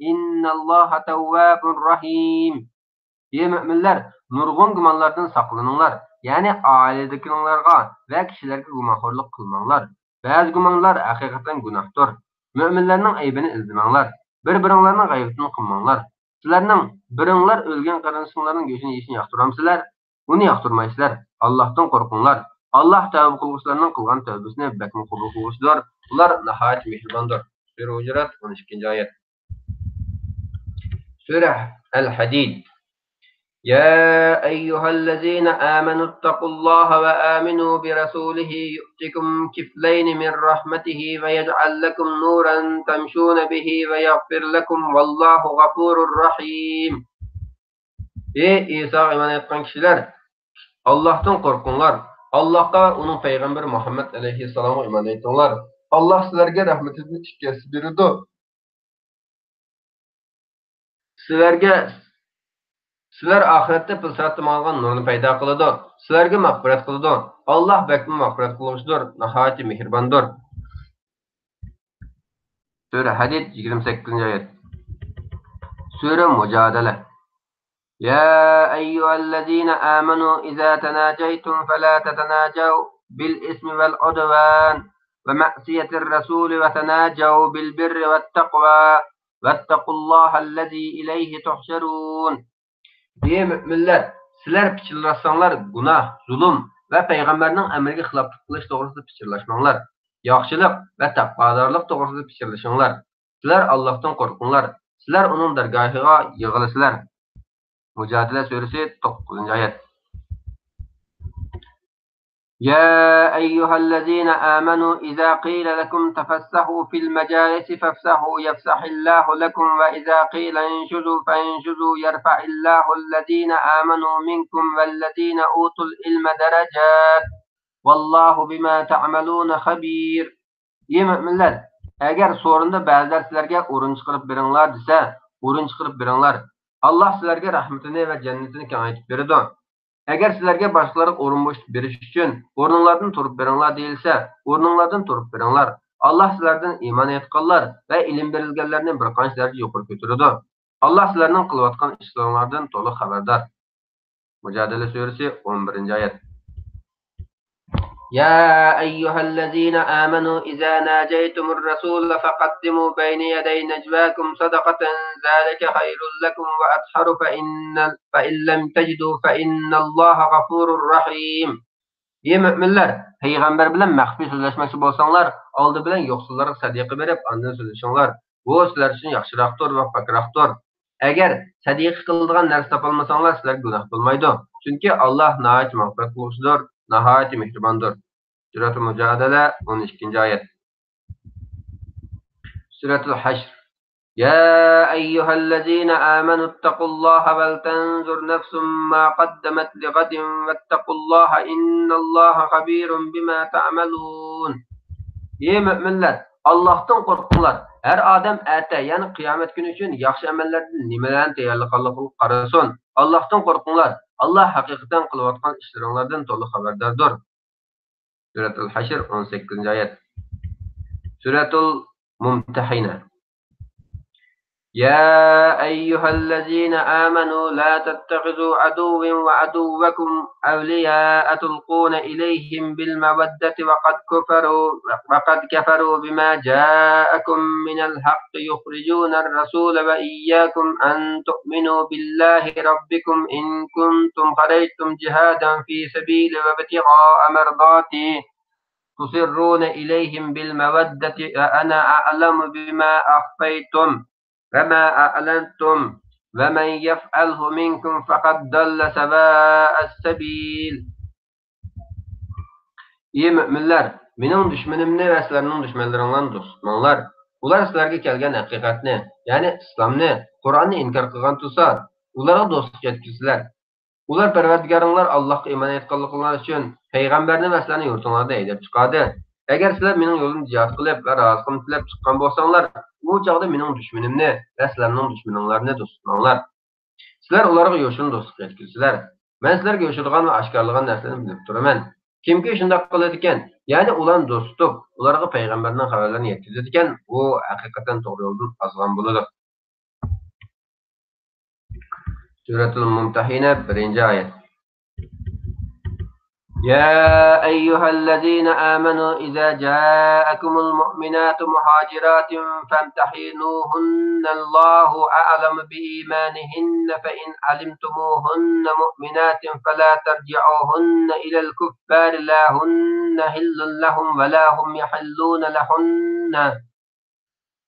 إن الله تواب رحيم. Ey müminler, nurgun gumanlardan saklanınlar. Yani ailedekilerine ve kişilerge gumanxorluk kılmanglar. Bazı gumanlar hakikaten günahdır. Müminlerin aybini izlemanglar. Bir-biringlarning g'aybitini qilmanglar. Sizlarning biringlar o'lgan qarindoshinglarning go'shini yeyishni yoqtiramsizlar? Uni yoqtirmaysizlar. Allohdan qo'rqinglar. Alloh tavba qiluvchilarning qilgan tavbasini bakmi qabul qiluvchidir. Ular nihoyat mehribondir. Sura Hujurat 12. oyat. Surah Al-Hadid. يا أيها الذين آمنوا اتقوا الله وآمنوا برسوله يؤتكم كفلين من رحمته ويجعل لكم نورا تمشون به ويغفر لكم والله غفور رحيم. Ey İsa iman etken kişiler, Allah'tan korkunlar. Allah'a ve onun peygamberi Muhammed aleyhisselama iman etinler. Allah sizlerge rahmetini çikkesi biridir. Sizler ahirette fırsatım algan nurunu payda kılıdı. Sizlerge mağfiret kılıdı. Allah bekmi mağfiret kılmıştır. Nahayeti mihribandır. Sure Hadid 28. ayet. Sure Mücadele. Ya eyyühellezine amenu izâ tenâceytum felâ tetenâcev bil ismi vel udvân ve ma'siyetir rasûlü ve tenâcev bil birri ve taqvâ vettekullâhellezî ileyhi tuhşerûn. Ey müminler, sizler pichirlaşsanlar günah, zulüm ve peygamberinin emriga xiloflik qilish to'g'risida pichirlashmanglar. Yaxshilik ve taqvodorlik to'g'risida pichirlashinglar. Sizler Allah'tan korkunglar. Sizler onun dargohiga yig'ilasizlar. Mücadele suresi 9. ayet. يا أيها الذين آمنوا إذا قيل لكم تفسحوا في المجالس فافسحوا يفسح الله لكم وإذا قيل انشزوا فانشزوا يرفع الله الذين آمنوا منكم والذين أوتوا العلم درجات والله بما تعملون خبير. Ey müminler, eğer sorunda bazılar sizlerge o'rin chiqarib beringlar desa, o'rin chiqarib beringlar. Allah sizlerge rahmetini ve cennetini kengaytib beradi. Eğer sizlerge başkaları o'rin bo'shib berish uchun o'rninglardan turib beringlar deyilsa, o'rninglardan turib beringlar. Allah sizlerden iman etganlar ve ilim berilganlarni bir qancha daraja yuqori ko'taradi. Allah sizlarning qilayotgan ishlaringlardan to'liq xabardor. Mücadele suresi 11. ayet. يا أيها الذين آمنوا إذا ناجيتم الرسول فقدموا بين يدي نجواكم صدقة ذلك خير لكم وأطهر فإن لم تجدوا فإن الله غفور رحيم. Ey müminler, peygamber bilen mahfi sözleşmesi bolsanlar, aldı bilen yoksullara sadiqi berip andın sözleşinler. Bu sizler için yaxşıraqdır ve fakiraqdır. Eğer sadiqi kıldığın nersi tapılmasanlar sizler günah bulmaydı. Çünkü Allah nahayet mağfiret kılmışıdır, nahayet mihribandır. Surat-ı Mücadele 12. ayet. Surat-ı Haşr. يا أيها الذين آمنوا اتقوا الله ولتنظر نفس ما قدمت لغد واتقوا الله إن الله خبير بما تعملون. Ey müminler, Allah'tan korkunglar. Her adam ete, yani kıyamet günü için yaxşı amellerden nimelerden tayyorliqanligini qarasın. Allah'tan korkunglar. Allah hakikaten kılayotgan işleringlardan to'liq xabardardır. Suratul Haşr 18. ayet. Suratul Mumtahine. يا أيها الذين آمنوا لا تتخذوا عدوا وعدوكم أولياء تلقون إليهم بالمودة وقد كفروا بما جاءكم من الحق يخرجون الرسول وإياكم أن تؤمنوا بالله ربكم إن كنتم خرجتم جهادا في سبيلي وابتغاء مرضاتي تصرون إليهم بالمودة وأنا أعلم بما أخفيتم وما أعلنتم ومن يفعله منكم فقد ضل سواء السبيل. Ey müminler, mening düşmanimni ve sizlerning düşmanlaringlarni do'st tutmanglar. Ular sizlarga kelgan haqiqatni, ya'ni islomni, Qur'onni inkor qilgan bo'lsa, ularga do'stlik yetkazinglar. Ular Parvardigoringlar Allohga iymon etganliklaring uchun payg'ambarni va sizlarni yurtinglarda haydab chiqadi. Agar sizlar mening yo'limda jihad qilib va roziligimni tilab chiqqan bo'lsanglar, bu chog'da mening dushmanimni va sizlarning dushmaninglarni do'st tutmanglar. Sizlar ularga yo'shin do'stlik yetkazinglar. Men sizlarga yo'shilgan va oshkorlagan narsalarni bilib turaman. Kimki shunday qiladi ekan, ya'ni ularni do'st tutib, ularga payg'ambarning xabarlarini yetkazadi ekan, u haqiqatan to'g'ri yo'ldan ozgan bo'ladi. Suratul Mumtahina 1-ayet. يا أيها الذين آمنوا إذا جاءكم المؤمنات مهاجرات فامتحنوهن الله أعلم بإيمانهن فإن علمتموهن مؤمنات فلا ترجعوهن إلى الكفار لا هن حل لهم ولا هم يحلون لهن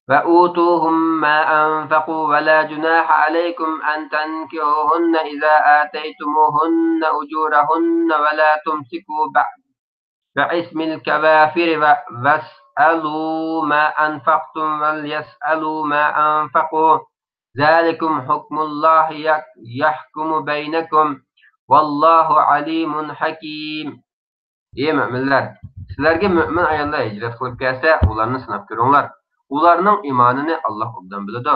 وَأُوتُوهُم مَّا أَنفَقُوا وَلَا جُنَاحَ عَلَيْكُمْ أَن تَنكِحُوهُنَّ إِذَا آتَيْتُمُوهُنَّ أُجُورَهُنَّ وَلَا تُمْسِكُوا بِعِصْمِ الْكَوَافِرِ وَاسْأَلُوا مَا أَنفَقْتُمْ وَلْيَسْأَلُوا مَا أَنفَقُوا ذَلِكُمْ حُكْمُ اللَّهِ يَحْكُمُ بَيْنَكُمْ وَاللَّهُ عَلِيمٌ حَكِيمٌ. Ey müminler, sizlerge mümin ayollar hicret kılıp gelse, ularını sınap görünler. Ularının imanını Allah obdan biladi.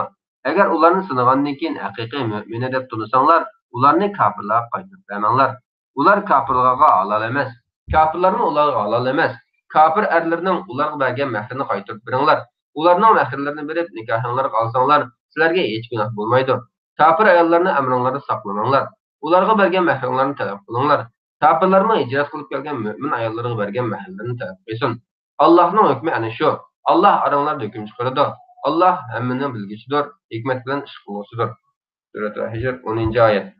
Eğer ularını sınagandan keyin haqiqiy mümin deb tunusanlar, ularni kafirlarga qaytarib bermanglar. Ular kafirlarga halal emas. Kafirlarning ularga halal emas. Kafir erlarining ularga bergan mehrini qaytarib beringlar. Ularning mehrlarini berib nikohinglarga alsanglar, sizlarga hech gunoh bo'lmaydi. Kafir ayollarni amringlarda saqlamanglar. Ularga bergan mehringlarni talab qilinglar. Kafirlarning hicret kılıp gelgen mümin ayollarga bergen mehrlerini talep qilsin. Allah'ның hükmü ana şu. Allah aranlarda hüküm çıkarıdır. Allah hemmini bilgisidir, hikmet bilen iş kılgısıdır. Sure-i Hicr 10. ayet.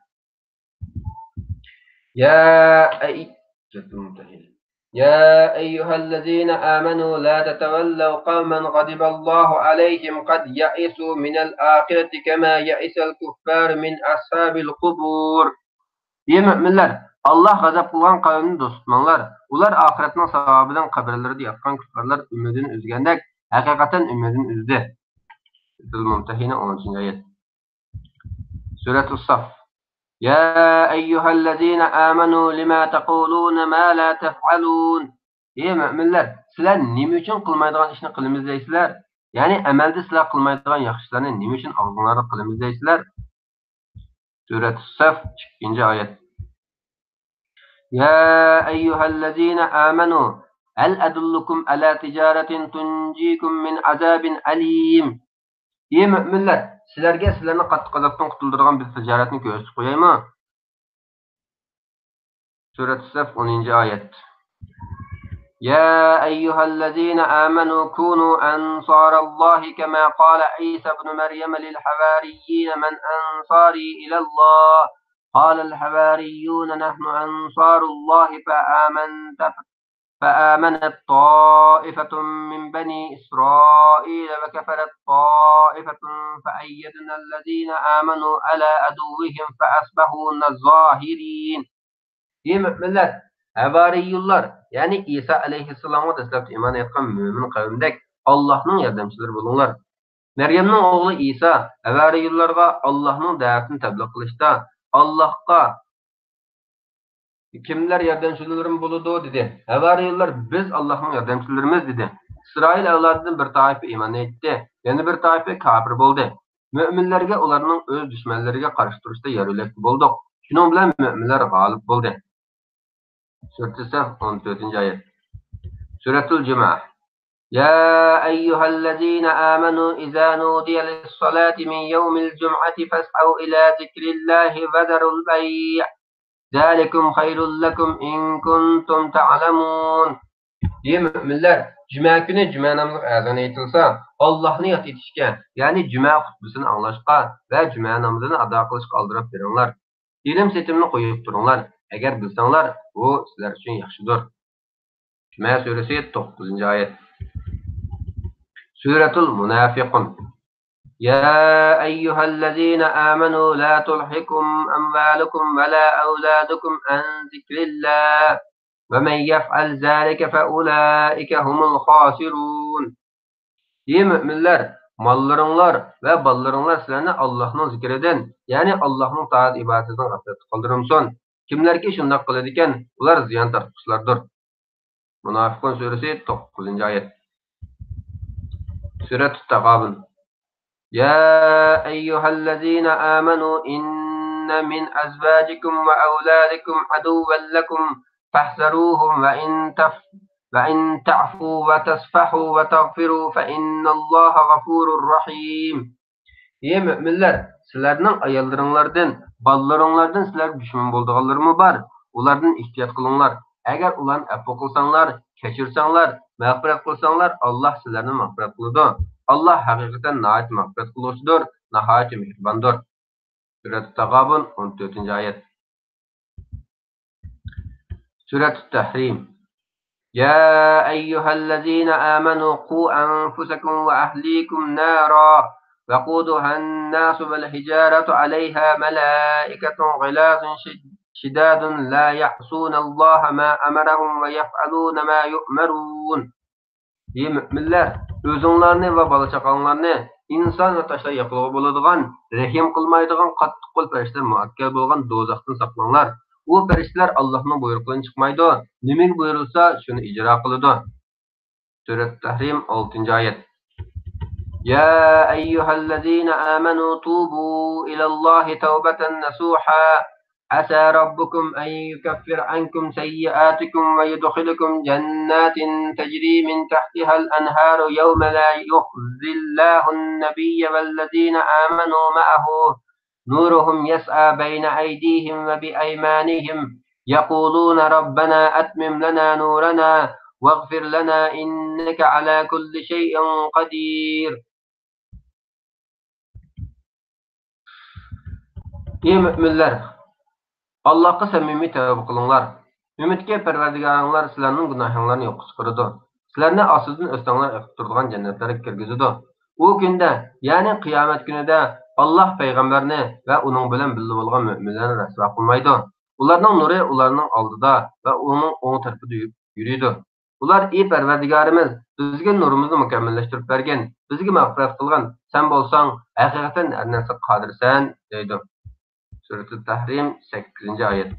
يا أيها الذين آمنوا لا تتولوا قوما غضب الله عليهم قد يئسوا من الآخرة كما يئس الكفار من أصحاب القبور. Ey müminler, Allah gazap kılgan kavmini dost tutmanglar. Ular ahiretning savobidan qabrlarida yotgan kuffarlar umidini üzgandek, haqiqatan umidini uzdi. Al-Mumtahina 10. ayet. Suratul Saf. Ya eyyuhellezina amanu lima taqulun ma la taf'alun. Ey müminler, sizlar nima uchun qilmaydigan ishni qilamiz deysizlar? Ya'ni amalda sizlar qilmaydigan yaxshi ishlarni nima uchun og'zinglarda qilamiz deysizlar? Suratul Saf 2. ayet. يا أيها الذين آمنوا هل أدلكم على تجارة تنجيكم من عذاب أليم. Ey müminler, sizlarga sizlarni qattiq azobdan qutuldirgan bir tijoratni ko'rsatib qo'yaymi? Sura As-Saf 10. ayet. يا أيها الذين آمنوا كونوا أنصار الله كما قال عيسى ابن مريم للحواريين من أنصاري إلى الله قال الحواريون نحن أنصار الله فآمنت طائفة من بني إسرائيل وكفرت طائفة فأيدنا الذين آمنوا على عدوهم فأصبحوا ظاهرين. Ey müminler, Havariyullar, yani İsa aleyhisselam'a dastlab iman etgan mümin kavmdek Allah'ның yardımcıları bulunlar. Meryem'nin oğlu İsa Havariyullarga Allah'ның da'vatini tebliğ qilishda Allah'qa kimler yardımcılarım buludu dedi. Havariyullar biz Allah'ın yardımcılarımız dedi. İsrail evladından bir taife iman etti. Yani bir taife kafir buldu. Müminlerge onların öz düşmanlarıyla karşı duruşta yarılık bulduk. Şunun bilen müminler galip buldu. Sure-i Saf 14. ayet. Suratul Cuma. Ya eyyühellezine amenu izâ nudiye lissalâti min yevmil cum'ati fes'av ilâ zikrillahi ve zerul bey'. ذَٰلِكُمْ خَيْرٌ لَكُمْ اِنْ كُنْتُمْ تَعْلَمُونَ. Ey müminler, Cuma günü Cuma namazı azan etilsa, Allah'ını yad etişke, yani Cuma hutbesini anlaşqa ve Cuma namazını ada qilishqa aldırıp veringlar. İlim setimini qo'yib turinglar. Agar bilsanglar, bu sizlar uchun yaxshidir. Cuma surasi 9. ayet. Suratul Munafiqun. يا أيها الذين آمنوا لا تلهكم أموالكم ولا أولادكم عن ذكر الله ومن يفعل ذلك فأولئك هم الخاسرون. Ey müminler, mallarınlar ve ballarınlar sizlerine Allah'ın zikreden, yani Allah'ın taat ibadetinden gaflet kaldırımsın. Kimler ki şundak kılıdiken, ular ziyan tartışlardır. Munafikun suresi 9. ayet. Surat-ı Tagabun. يا أيها الذين آمنوا إن من أزواجكم وأولادكم عدوا لكم فاحذروهم وإن تعفوا وتصفحوا وتغفروا فإن الله غفور رحيم. Ey müminler, sizlerden ayollarınlardan, ballarınlardan sizler düşman bolduğanlarımı var. Ulardan ihtiyat kılınlar. Eğer ulan affı kılsanlar, keçirsanlar, mağfiret kılsanlar, Allah sizlerine mağfiret kılıdır. Allah hakikaten nahayet mağfiret kılıcıdır, nahayet mihribandır. Sure-i Tagabun 14. ayet. Sure-i Tahrim. يا أيها الذين آمنوا قوا أنفسكم وأهليكم نارا وقودها الناس والحجارة عليها ملائكة غلاظ شداد لا يعصون الله ما أمرهم ويفعلون ما يؤمرون. Ey müminler, özüňlarni we bala-çakanlarni insan we taşlar ýaklygy boladigan, rahim kılmaydygan qattyk kol perişler muakkal bolgan dozakdan saklaňlar. O perişler Allah'ın buyruklarından çıkmaydı. Nimin buyurulsa şunu icra kılıdı. Suret Tahrim 6. ayet. Ya eyyühellezine amenu tubu ilallahi tevbeten nasuha. عسى ربكم أن يكفر عنكم سيئاتكم ويدخلكم جنات تجري من تحتها الأنهار يوم لا يخزي الله النبي والذين آمنوا معه نورهم يسعى بين أيديهم وبأيمانهم يقولون ربنا أتمم لنا نورنا واغفر لنا إنك على كل شيء قدير. Ey müminler! Allah'a samimi tövbe kılınlar. Ümitke perverdigarlar sizlerinin günahlarını yok çıkarıdı. Sizlerini asıldın östağlar öptürdüğün cennetlere kirgizidu. O günde, yani kıyamet günüde Allah peygamberini ve onun bilen bildi bolgan müminlerini resva kılmaydı. Onların nuru onların aldıda ve onun oğu tarafıda yürüydü. Ular ey perverdigarimiz, bizge nurumuzu mükemmelleştirip bergen, bizge mağfiret kılgan, sen bolsan, hakikaten her narsa kadirsen, deydi. Suret-i Tahrim 8. ayet.